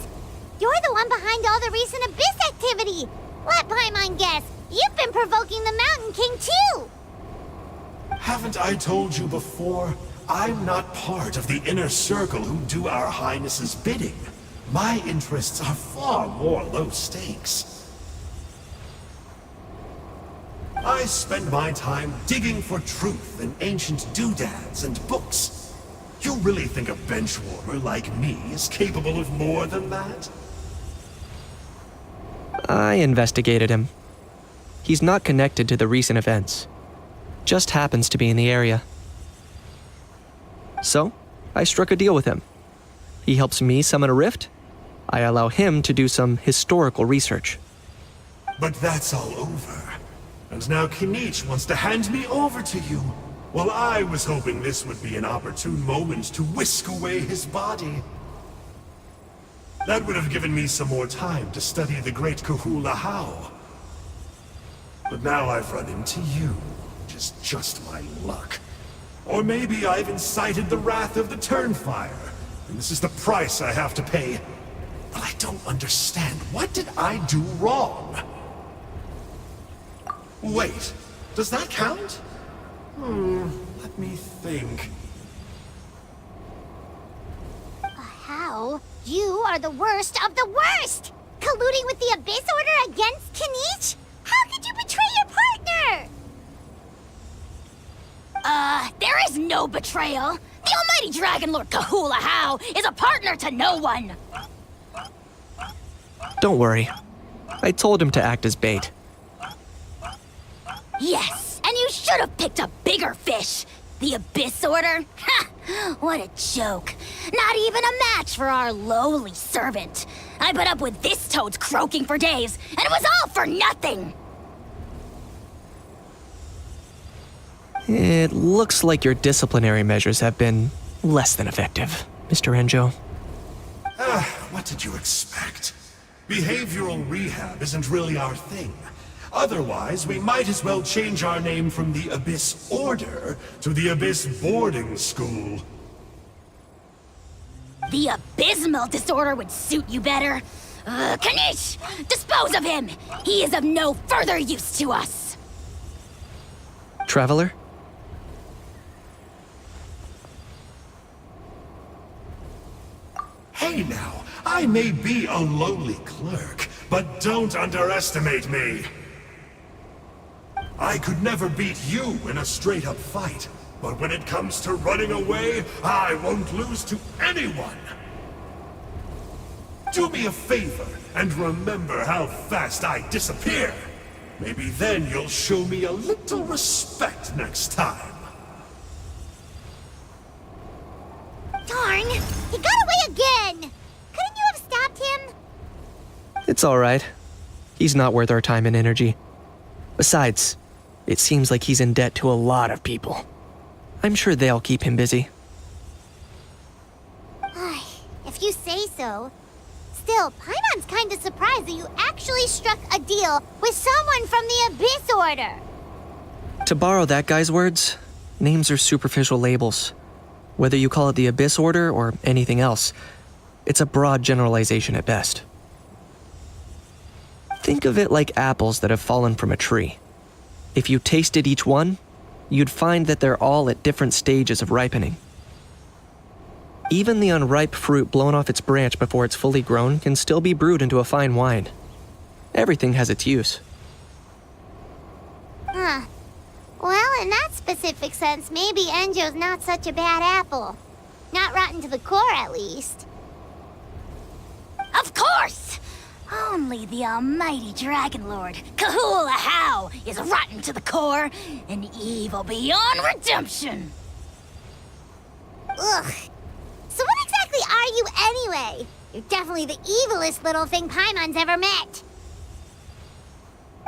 You're the one behind all the recent Abyss activity! Let Paimon guess, you've been provoking the Mountain King too! Haven't I told you before? I'm not part of the inner circle who do our Highness's bidding. My interests are far more low stakes. I spend my time digging for truth in ancient doodads and books. You really think a benchwarmer like me is capable of more than that? I investigated him. He's not connected to the recent events. Just happens to be in the area. So, I struck a deal with him. He helps me summon a rift. I allow him to do some historical research. But that's all over. And now Kinich wants to hand me over to you. Well, I was hoping this would be an opportune moment to whisk away his body. That would have given me some more time to study the great Kahula How. But now I've run into you, which is just my luck. Or maybe I've incited the wrath of the Turnfire, and this is the price I have to pay. But I don't understand. What did I do wrong? Wait, does that count? Let me think. How? You are the worst of the worst! Colluding with the Abyss Order against Kinich? How could you betray your partner? There is no betrayal. The almighty Dragon Lord Kahula How is a partner to no one. Don't worry. I told him to act as bait. Yes, and you should have picked a bigger fish. The Abyss Order? Ha! What a joke. Not even a match for our lowly servant. I put up with this toad's croaking for days, and it was all for nothing. It looks like your disciplinary measures have been less than effective, Mr. Enjo. What did you expect? Behavioral rehab isn't really our thing. Otherwise, we might as well change our name from the Abyss Order to the Abyss Boarding School. The abysmal disorder would suit you better. Kinich! Dispose of him! He is of no further use to us! Traveler? Hey now, I may be a lowly clerk, but don't underestimate me. I could never beat you in a straight-up fight, but when it comes to running away, I won't lose to anyone. Do me a favor and remember how fast I disappear. Maybe then you'll show me a little respect next time. Darn! He got away again! Couldn't you have stopped him? It's alright. He's not worth our time and energy. Besides, it seems like he's in debt to a lot of people. I'm sure they'll keep him busy. If you say so. Still, Paimon's kinda surprised that you actually struck a deal with someone from the Abyss Order. To borrow that guy's words, names are superficial labels. Whether you call it the Abyss Order or anything else, it's a broad generalization at best. Think of it like apples that have fallen from a tree. If you tasted each one, you'd find that they're all at different stages of ripening. Even the unripe fruit blown off its branch before it's fully grown can still be brewed into a fine wine. Everything has its use. Huh. Well, in that specific sense, maybe Enjo's not such a bad apple. Not rotten to the core, at least. Of course! Only the almighty Dragon Lord, Kahula How, is rotten to the core and evil beyond redemption. Ugh. So what exactly are you anyway? You're definitely the evilest little thing Paimon's ever met.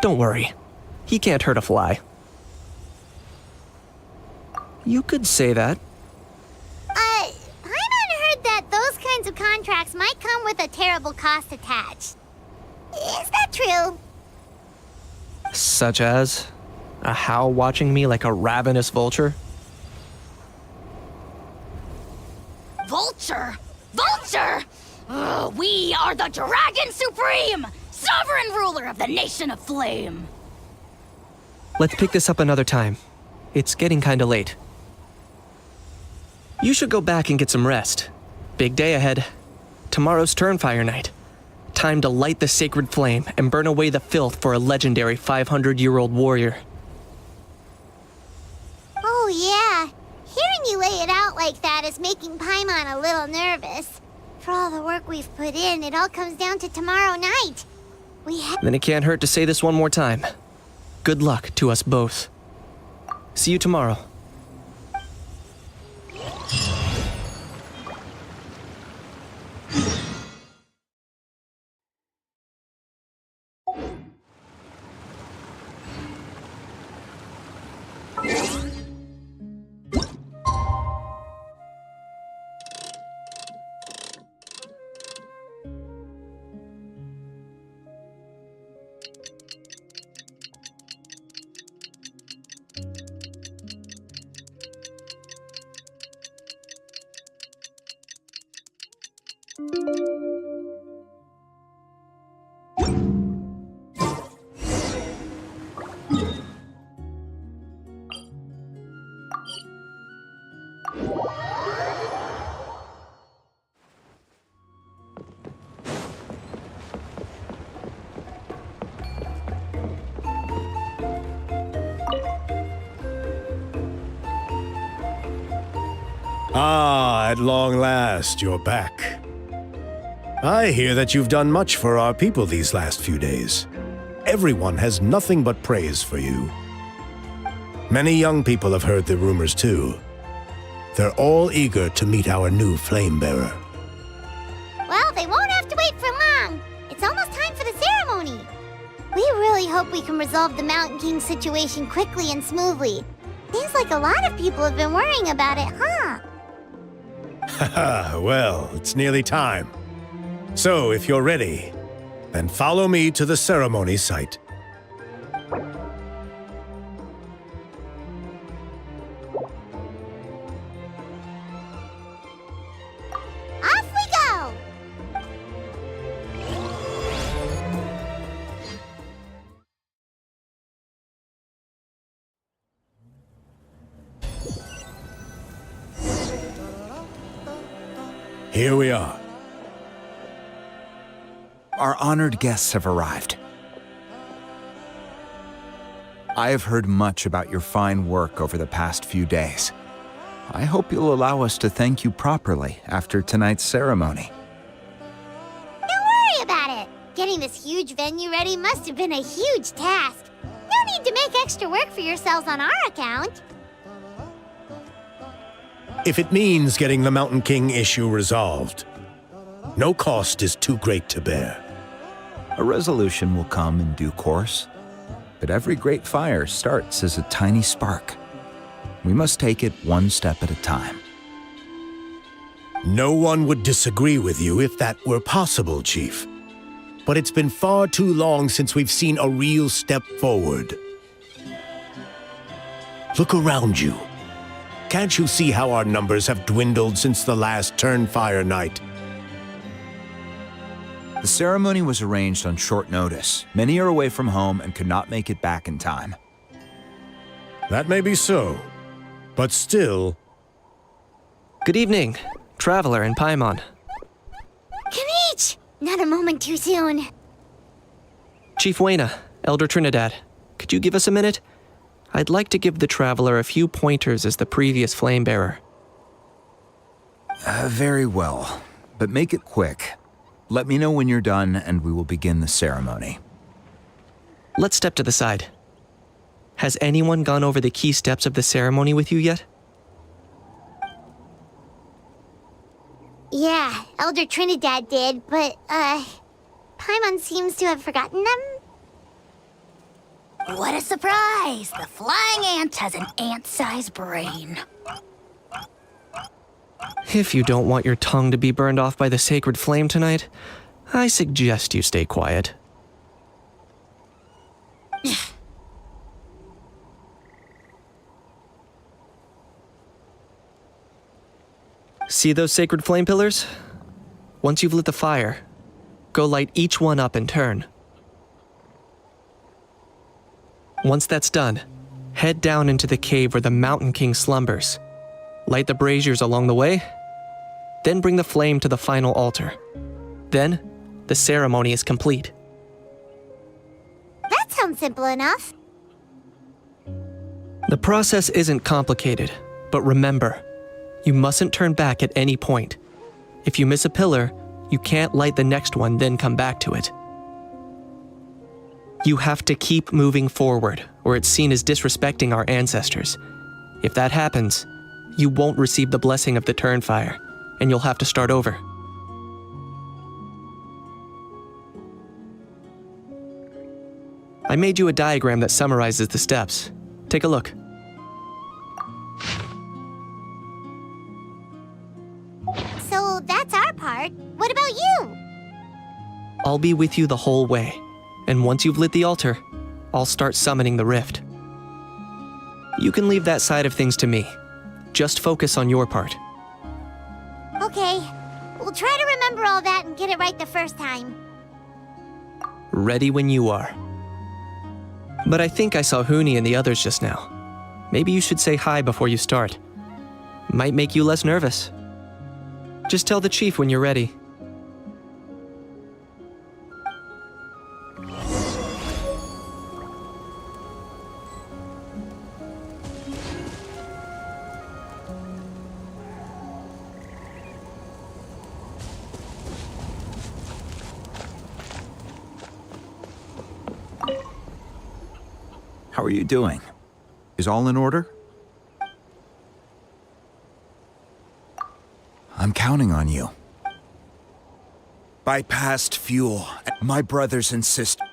Don't worry. He can't hurt a fly. You could say that. Paimon heard that those kinds of contracts might come with a terrible cost attached. Is that true? Such as a How watching me like a ravenous vulture? Vulture? Vulture! We are the Dragon Supreme, sovereign ruler of the Nation of Flame. Let's pick this up another time. It's getting kinda late. You should go back and get some rest. Big day ahead. Tomorrow's Turnfire Night. Time to light the sacred flame and burn away the filth for a legendary 500-year-old warrior. Oh, yeah. Hearing you lay it out like that is making Paimon a little nervous. For all the work we've put in, it all comes down to tomorrow night. Then it can't hurt to say this one more time. Good luck to us both. See you tomorrow. Ah, at long last, you're back. I hear that you've done much for our people these last few days. Everyone has nothing but praise for you. Many young people have heard the rumors too. They're all eager to meet our new flame bearer. Well, they won't have to wait for long. It's almost time for the ceremony. We really hope we can resolve the Mountain King situation quickly and smoothly. Seems like a lot of people have been worrying about it, huh? Haha, well, it's nearly time. So, if you're ready, then follow me to the ceremony site. Off we go! Here we are. Our honored guests have arrived. I have heard much about your fine work over the past few days. I hope you'll allow us to thank you properly after tonight's ceremony. Don't worry about it. Getting this huge venue ready must have been a huge task. No need to make extra work for yourselves on our account. If it means getting the Mountain King issue resolved, no cost is too great to bear. A resolution will come in due course, but every great fire starts as a tiny spark. We must take it one step at a time. No one would disagree with you if that were possible, Chief. But it's been far too long since we've seen a real step forward. Look around you. Can't you see how our numbers have dwindled since the last Turnfire Night? The ceremony was arranged on short notice. Many are away from home and could not make it back in time. That may be so, but still... Good evening, Traveler and Paimon. Kinich! Not a moment too soon. Chief Wayna, Elder Trinidad, could you give us a minute? I'd like to give the Traveler a few pointers as the previous flame bearer. Very well, but make it quick. Let me know when you're done and we will begin the ceremony. Let's step to the side. Has anyone gone over the key steps of the ceremony with you yet? Yeah, Elder Trinidad did, but, Paimon seems to have forgotten them. What a surprise! The flying ant has an ant-sized brain. If you don't want your tongue to be burned off by the sacred flame tonight, I suggest you stay quiet. See those sacred flame pillars? Once you've lit the fire, go light each one up in turn. Once that's done, head down into the cave where the Mountain King slumbers. Light the braziers along the way, then bring the flame to the final altar. Then, the ceremony is complete. That sounds simple enough. The process isn't complicated, but remember, you mustn't turn back at any point. If you miss a pillar, you can't light the next one, then come back to it. You have to keep moving forward, or it's seen as disrespecting our ancestors. If that happens, you won't receive the blessing of the Turnfire, and you'll have to start over. I made you a diagram that summarizes the steps. Take a look. So that's our part. What about you? I'll be with you the whole way, and once you've lit the altar, I'll start summoning the rift. You can leave that side of things to me. Just focus on your part. Okay. We'll try to remember all that and get it right the first time. Ready when you are. But I think I saw Huni and the others just now. Maybe you should say hi before you start. Might make you less nervous. Just tell the chief when you're ready. How are you doing? Is all in order? I'm counting on you. Bypassed fuel. My brothers and sisters.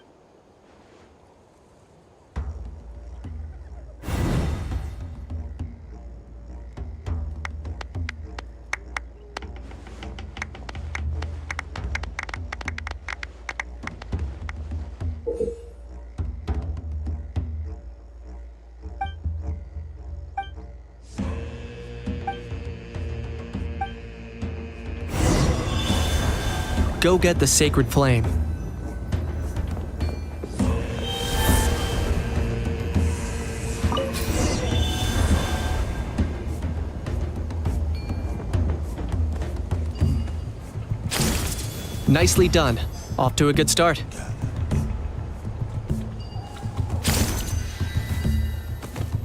Go get the sacred flame. Nicely done. Off to a good start.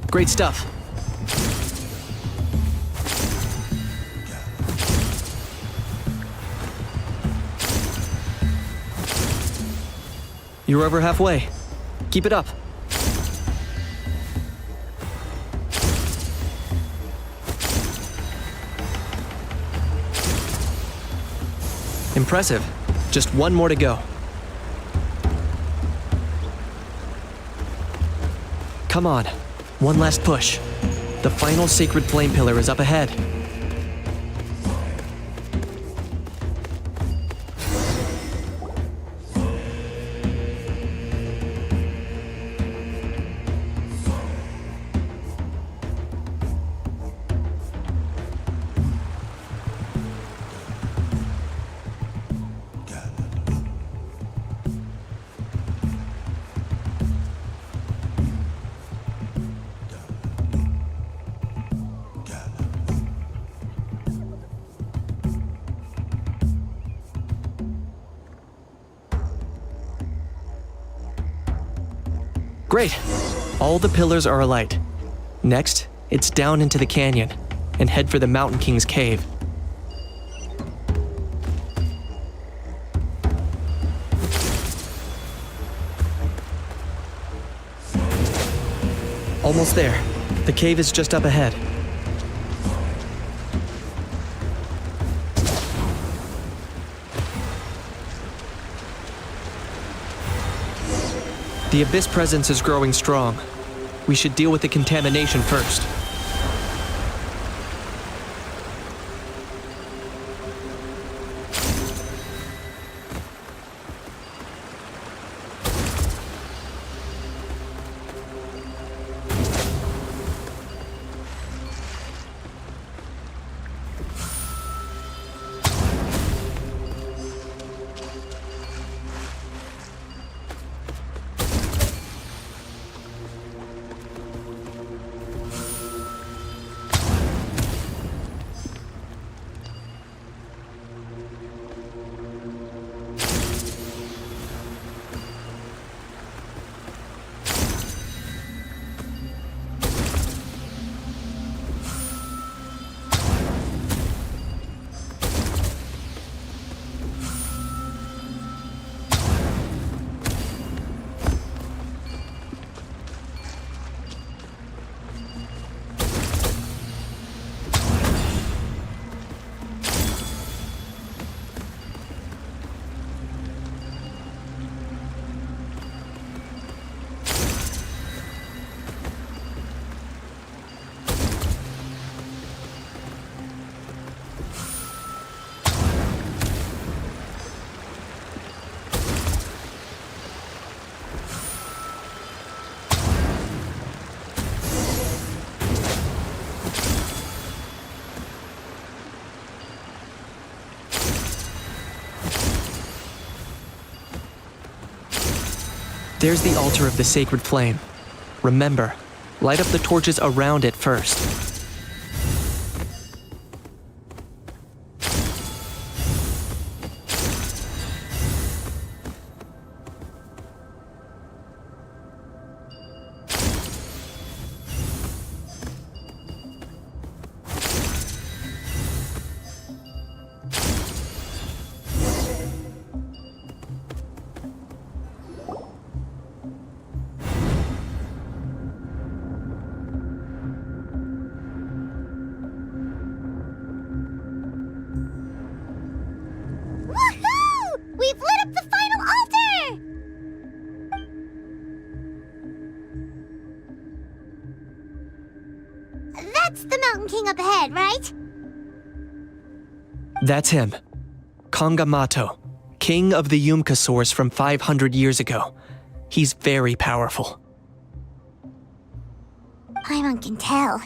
Great stuff. You're over halfway. Keep it up. Impressive. Just one more to go. Come on. One last push. The final sacred flame pillar is up ahead. Great. All the pillars are alight. Next, it's down into the canyon and head for the Mountain King's cave. Almost there. The cave is just up ahead. The Abyss presence is growing strong. We should deal with the contamination first. There's the altar of the sacred flame. Remember, light up the torches around it first. Woohoo! We've lit up the final altar! That's the Mountain King up ahead, right? That's him. Kongamato, king of the Yumkasaurs from 500 years ago. He's very powerful. Paimon can tell.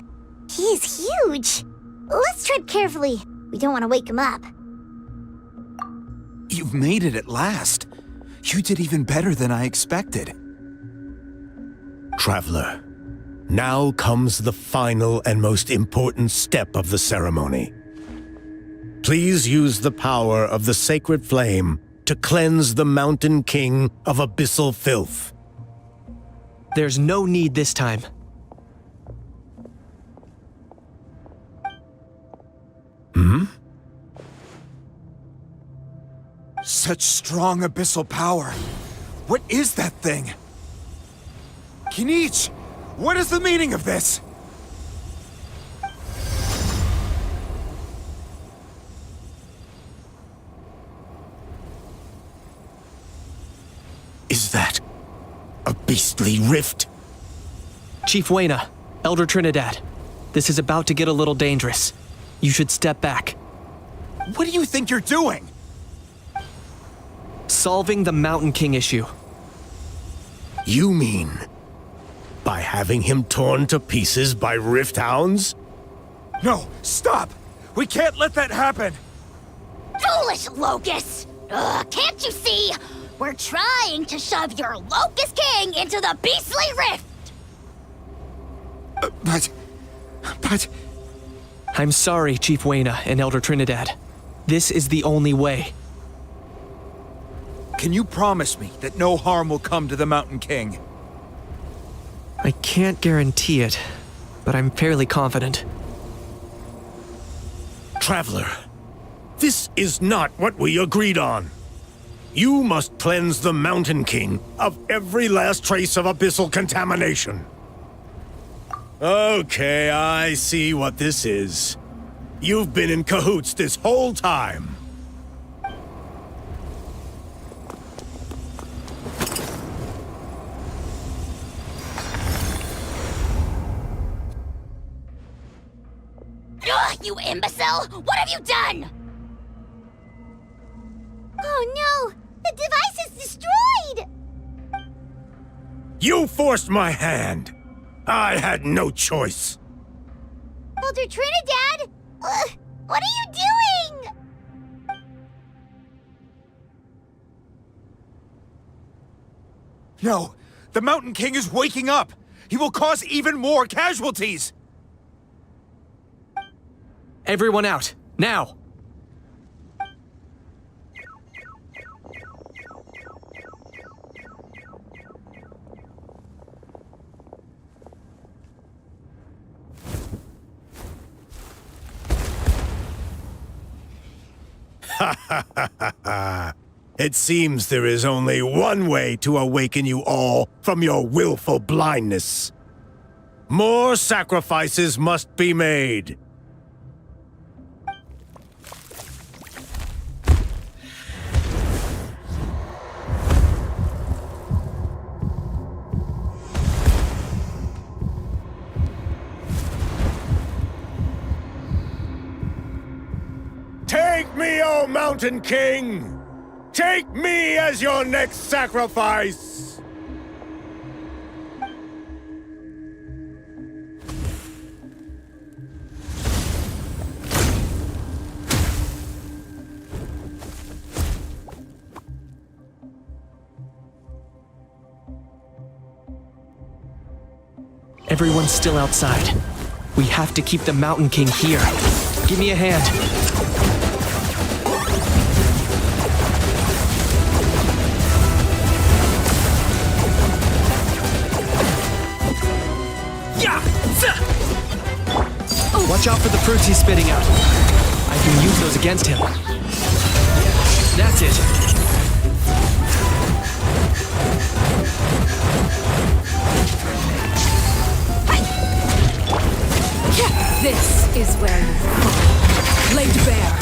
He is huge. Let's tread carefully. We don't want to wake him up. You've made it at last. You did even better than I expected. Traveler, now comes the final and most important step of the ceremony. Please use the power of the sacred flame to cleanse the Mountain King of abyssal filth. There's no need this time. Such strong abyssal power. What is that thing? Kinich, what is the meaning of this? Is that a beastly rift? Chief Wayna, Elder Trinidad, this is about to get a little dangerous. You should step back. What do you think you're doing? Solving the Mountain King issue. You mean by having him torn to pieces by rift hounds? No, stop! We can't let that happen! Foolish Locust! Ugh, can't you see? We're trying to shove your Locust King into the beastly rift! But... I'm sorry, Chief Wayna and Elder Trinidad. This is the only way. Can you promise me that no harm will come to the Mountain King? I can't guarantee it, but I'm fairly confident. Traveler, this is not what we agreed on. You must cleanse the Mountain King of every last trace of abyssal contamination. Okay, I see what this is. You've been in cahoots this whole time. Ugh, you imbecile! What have you done? Oh no! The device is destroyed! You forced my hand. I had no choice. Elder Trinidad! What are you doing? No, the Mountain King is waking up! He will cause even more casualties! Everyone out, now! It seems there is only one way to awaken you all from your willful blindness. More sacrifices must be made. Take me, O Mountain King! Take me as your next sacrifice! Everyone's still outside. We have to keep the Mountain King here. Give me a hand. Watch out for the fruits he's spitting out. I can use those against him. That's it. This is where you fall. Laid bare.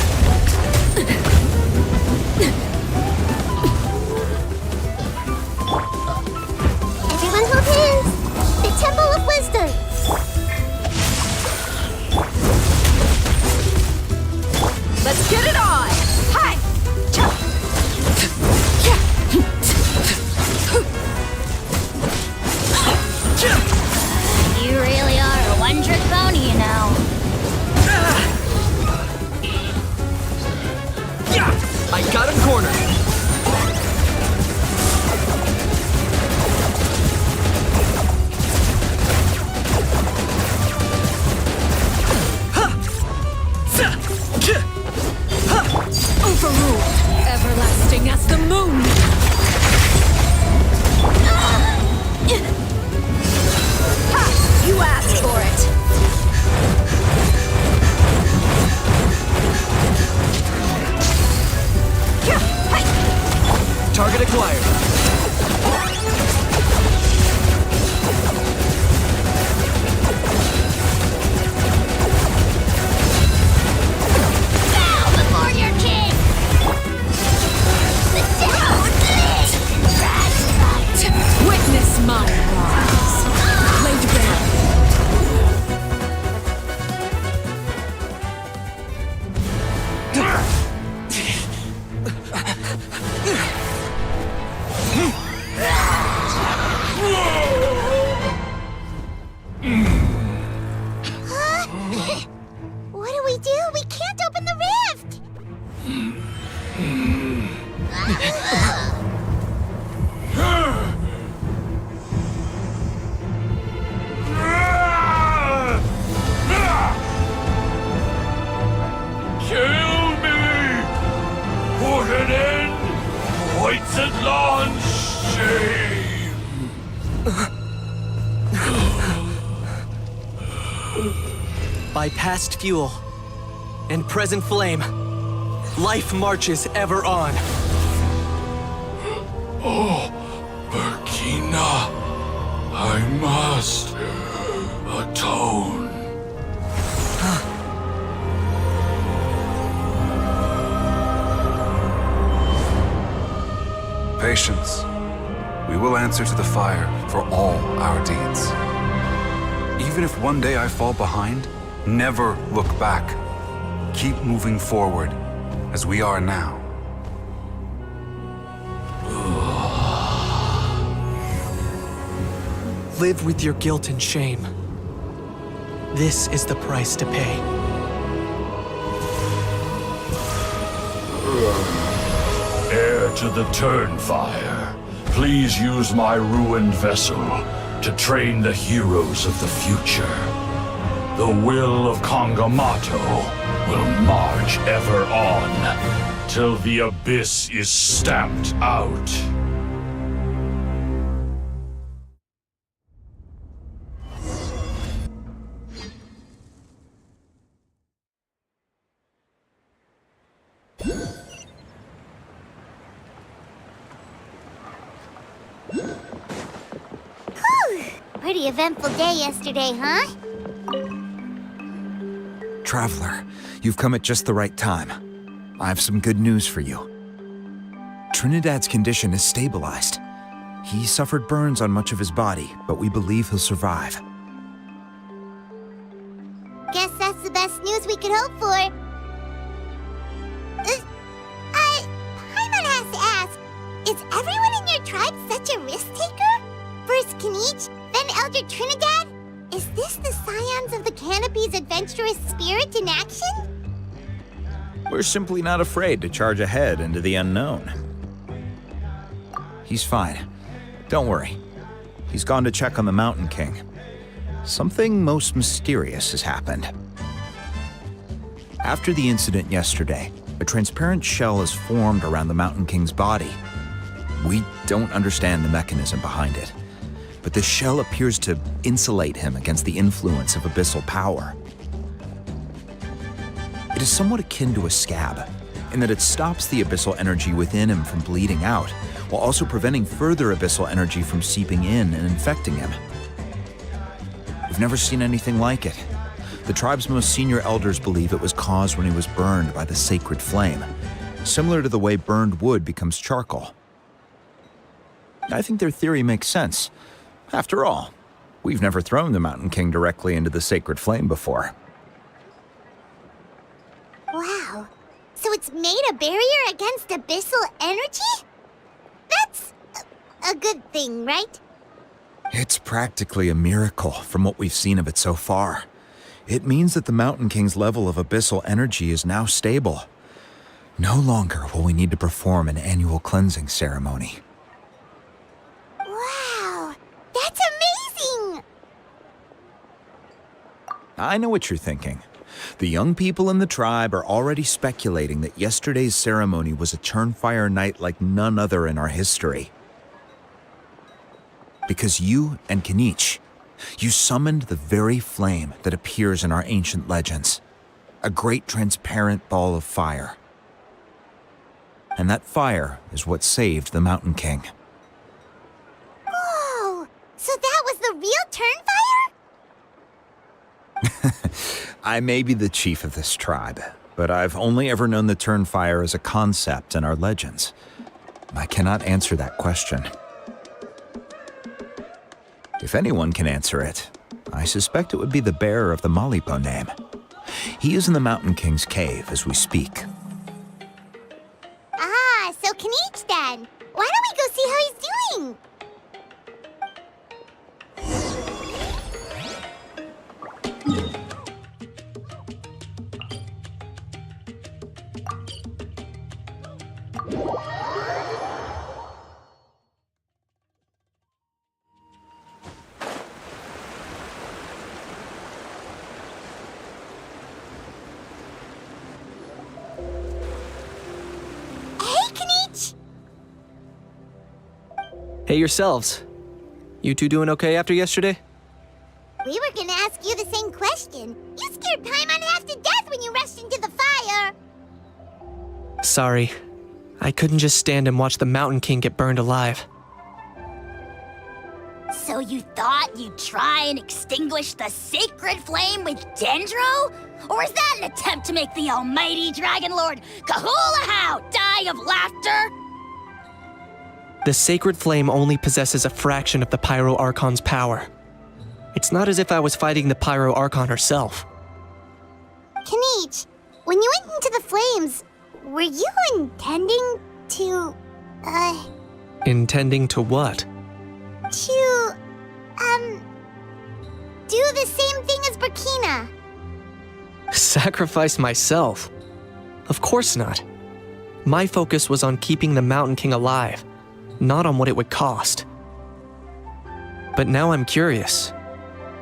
Everyone hold hands. The Temple of Wisdom. Let's get it on! Hi! You really are a one-trick pony, you know. I got him cornered. Overruled. Everlasting as the moon. Ha! You asked for it. Target acquired. Bow before your king! The Daun lit! That's right! Witness my rise. Laid bare. What do we do? We can't open the rift! Kill me! Put an end to Huitztlan's shame! By past fuel and present flame, life marches ever on. Oh, Burkina, I must atone. Patience. We will answer to the fire for all our deeds. Even if one day I fall behind, never look back. Keep moving forward, as we are now. Live with your guilt and shame. This is the price to pay. Heir to the Turnfire, please use my ruined vessel to train the heroes of the future. The will of Kangamato will march ever on, till the abyss is stamped out. Pretty eventful day yesterday, huh? Traveler, you've come at just the right time. I have some good news for you. Trinidad's condition is stabilized. He suffered burns on much of his body, but we believe he'll survive. Guess that's the best news we could hope for. Paimon has to ask, is everyone in your tribe such a risk-taker? First Kinich, then Elder Trinidad? Is this the Scions of the Canopy's adventurous spirit in action? We're simply not afraid to charge ahead into the unknown. He's fine. Don't worry. He's gone to check on the Mountain King. something most mysterious has happened. After the incident yesterday, a transparent shell is formed around the Mountain King's body. We don't understand the mechanism behind it, but the shell appears to insulate him against the influence of abyssal power. It is somewhat akin to a scab, in that it stops the abyssal energy within him from bleeding out, while also preventing further abyssal energy from seeping in and infecting him. We've never seen anything like it. The tribe's most senior elders believe it was caused when he was burned by the sacred flame, similar to the way burned wood becomes charcoal. I think their theory makes sense. After all, we've never thrown the Mountain King directly into the sacred flame before. Wow. So it's made a barrier against abyssal energy? That's a good thing, right? It's practically a miracle from what we've seen of it so far. It means that the Mountain King's level of abyssal energy is now stable. No longer will we need to perform an annual cleansing ceremony. Wow, that's amazing! I know what you're thinking. The young people in the tribe are already speculating that yesterday's ceremony was a Turnfire night like none other in our history. Because you and Kinich, you summoned the very flame that appears in our ancient legends. A great transparent ball of fire. And that fire is what saved the Mountain King. Whoa! So that was the real Turnfire? I may be the chief of this tribe, but I've only ever known the Turnfire as a concept in our legends. I cannot answer that question. If anyone can answer it, I suspect it would be the bearer of the Malipo name. He is in the Mountain King's cave as we speak. Ah, so Kinich then. Why don't we go see how he's doing? Hey yourselves. You two doing okay after yesterday? We were gonna ask you the same question. You scared Paimon half to death when you rushed into the fire. Sorry. I couldn't just stand and watch the Mountain King get burned alive. So you thought you'd try and extinguish the sacred flame with Dendro? Or is that an attempt to make the almighty Dragon Lord Kahulahau die of laughter? The sacred flame only possesses a fraction of the Pyro Archon's power. It's not as if I was fighting the Pyro Archon herself. Kinich, when you went into the flames, were you intending to, Intending to what? do the same thing as Burkina? Sacrifice myself? Of course not. My focus was on keeping the Mountain King alive, not on what it would cost. But now I'm curious.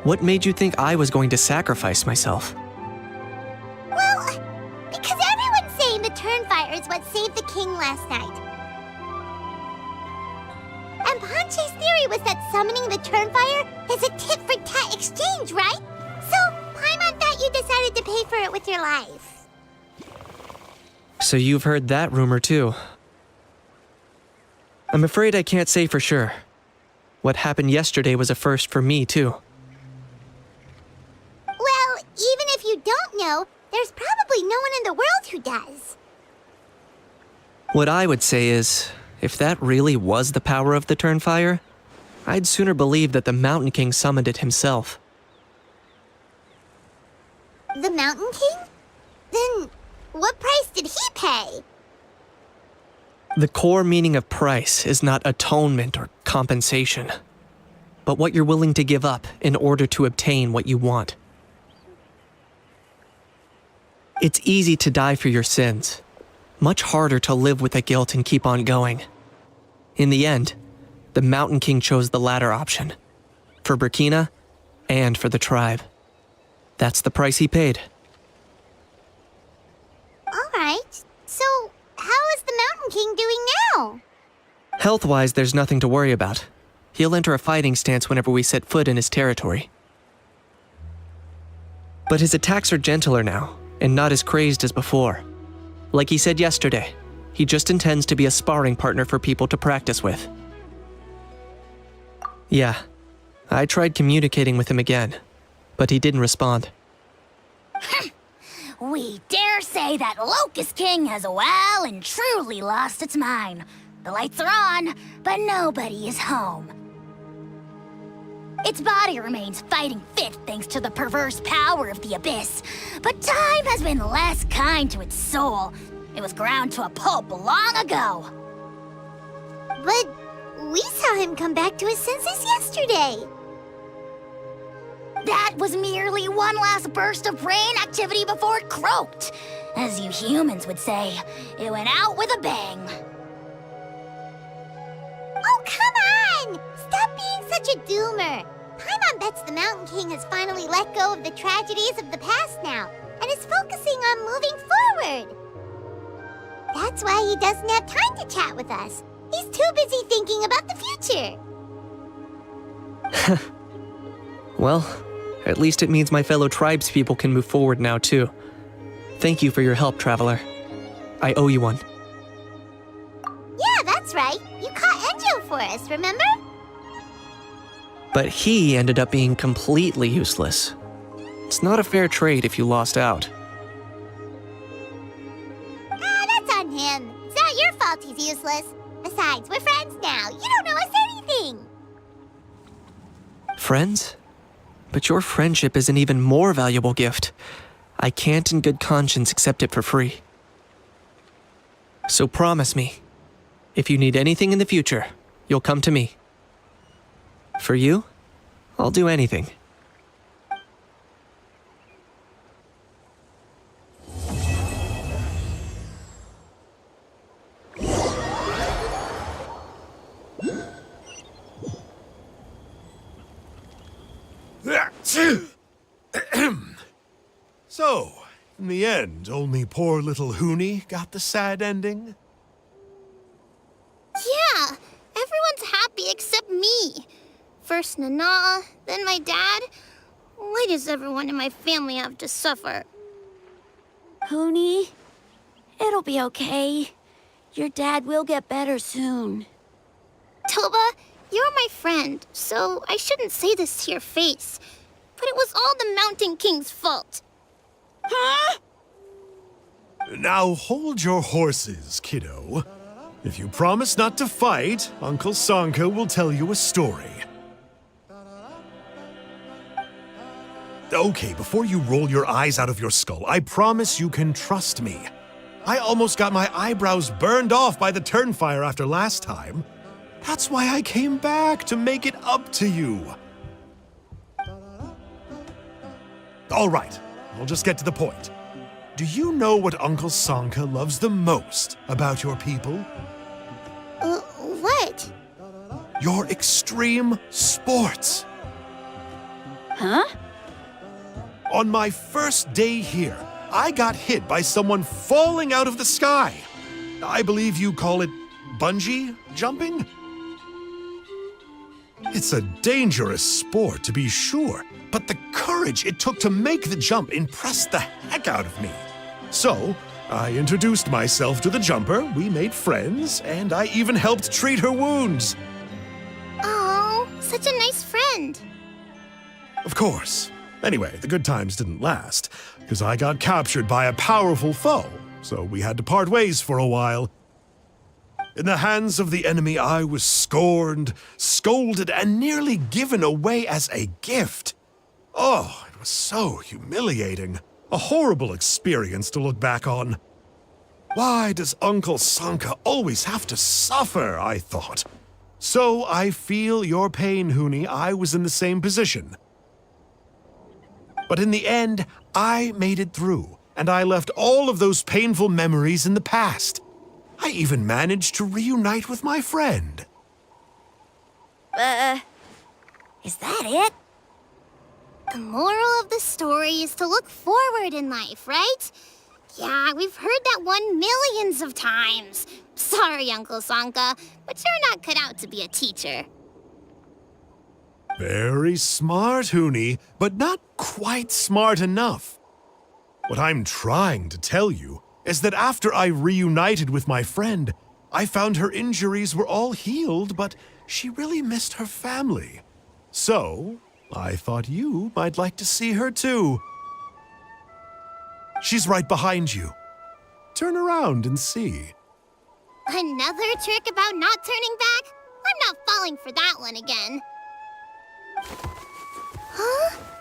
What made you think I was going to sacrifice myself? Well, because everyone's saying the Turnfire is what saved the king last night. And Ponche's theory was that summoning the Turnfire is a tit-for-tat exchange, right? So, Paimon thought you decided to pay for it with your life. So you've heard that rumor too. I'm afraid I can't say for sure. What happened yesterday was a first for me too. Well, even if you don't know, there's probably no one in the world who does. What I would say is, if that really was the power of the Turnfire, I'd sooner believe that the Mountain King summoned it himself. The Mountain King? Then, what price did he pay? The core meaning of price is not atonement or compensation, but what you're willing to give up in order to obtain what you want. It's easy to die for your sins, much harder to live with the guilt and keep on going. In the end, the Mountain King chose the latter option. For Burkina, and for the tribe. That's the price he paid. Alright, so how is the Mountain King doing now? Health-wise, there's nothing to worry about. He'll enter a fighting stance whenever we set foot in his territory. But his attacks are gentler now, and not as crazed as before. Like he said yesterday, he just intends to be a sparring partner for people to practice with. Yeah, I tried communicating with him again, but he didn't respond. We dare say that Locust King has well and truly lost its mind. The lights are on, but nobody is home. Its body remains fighting fit thanks to the perverse power of the Abyss, but time has been less kind to its soul. It was ground to a pulp long ago. But we saw him come back to his senses yesterday. That was merely one last burst of brain activity before it croaked. As you humans would say, it went out with a bang. Oh, come on! Stop being such a doomer. Paimon bets the Mountain King has finally let go of the tragedies of the past now, and is focusing on moving forward. That's why he doesn't have time to chat with us. He's too busy thinking about the future. Well, at least it means my fellow tribespeople can move forward now, too. Thank you for your help, Traveler. I owe you one. Yeah, that's right. You caught Enjo for us, remember? But he ended up being completely useless. It's not a fair trade if you lost out. That's on him. It's not your fault he's useless. Besides, we're friends now. You don't know us anything. Friends? But your friendship is an even more valuable gift. I can't in good conscience accept it for free. So promise me, if you need anything in the future, you'll come to me. For you, I'll do anything. So, in the end, only poor little Huni got the sad ending? Yeah, everyone's happy except me. First Nana, then my dad. Why does everyone in my family have to suffer? Huni, it'll be okay. Your dad will get better soon. Toba, you're my friend, so I shouldn't say this to your face. But it was all the Mountain King's fault. Huh? Now hold your horses, kiddo. If you promise not to fight, Uncle Sanka will tell you a story. Okay, before you roll your eyes out of your skull, I promise you can trust me. I almost got my eyebrows burned off by the turnfire after last time. That's why I came back, to make it up to you. All right, I'll just get to the point. Do you know what Uncle Sanka loves the most about your people? What? Your extreme sports. Huh? On my first day here, I got hit by someone falling out of the sky. I believe you call it bungee jumping? It's a dangerous sport, to be sure, but the courage it took to make the jump impressed the heck out of me. So, I introduced myself to the jumper, we made friends, and I even helped treat her wounds. Oh, such a nice friend. Of course. Anyway, the good times didn't last, because I got captured by a powerful foe, so we had to part ways for a while. In the hands of the enemy, I was scorned, scolded, and nearly given away as a gift. Oh, it was so humiliating. A horrible experience to look back on. Why does Uncle Sanka always have to suffer, I thought. So I feel your pain, Huni. I was in the same position. But in the end, I made it through, and I left all of those painful memories in the past. I even managed to reunite with my friend. Is that it? The moral of the story is to look forward in life, right? Yeah, we've heard that one millions of times. Sorry, Uncle Sanka, but you're not cut out to be a teacher. Very smart, Huni, but not quite smart enough. What I'm trying to tell you is that after I reunited with my friend, I found her injuries were all healed, but she really missed her family. So, I thought you might like to see her too. She's right behind you. Turn around and see. Another trick about not turning back? I'm not falling for that one again. Huh?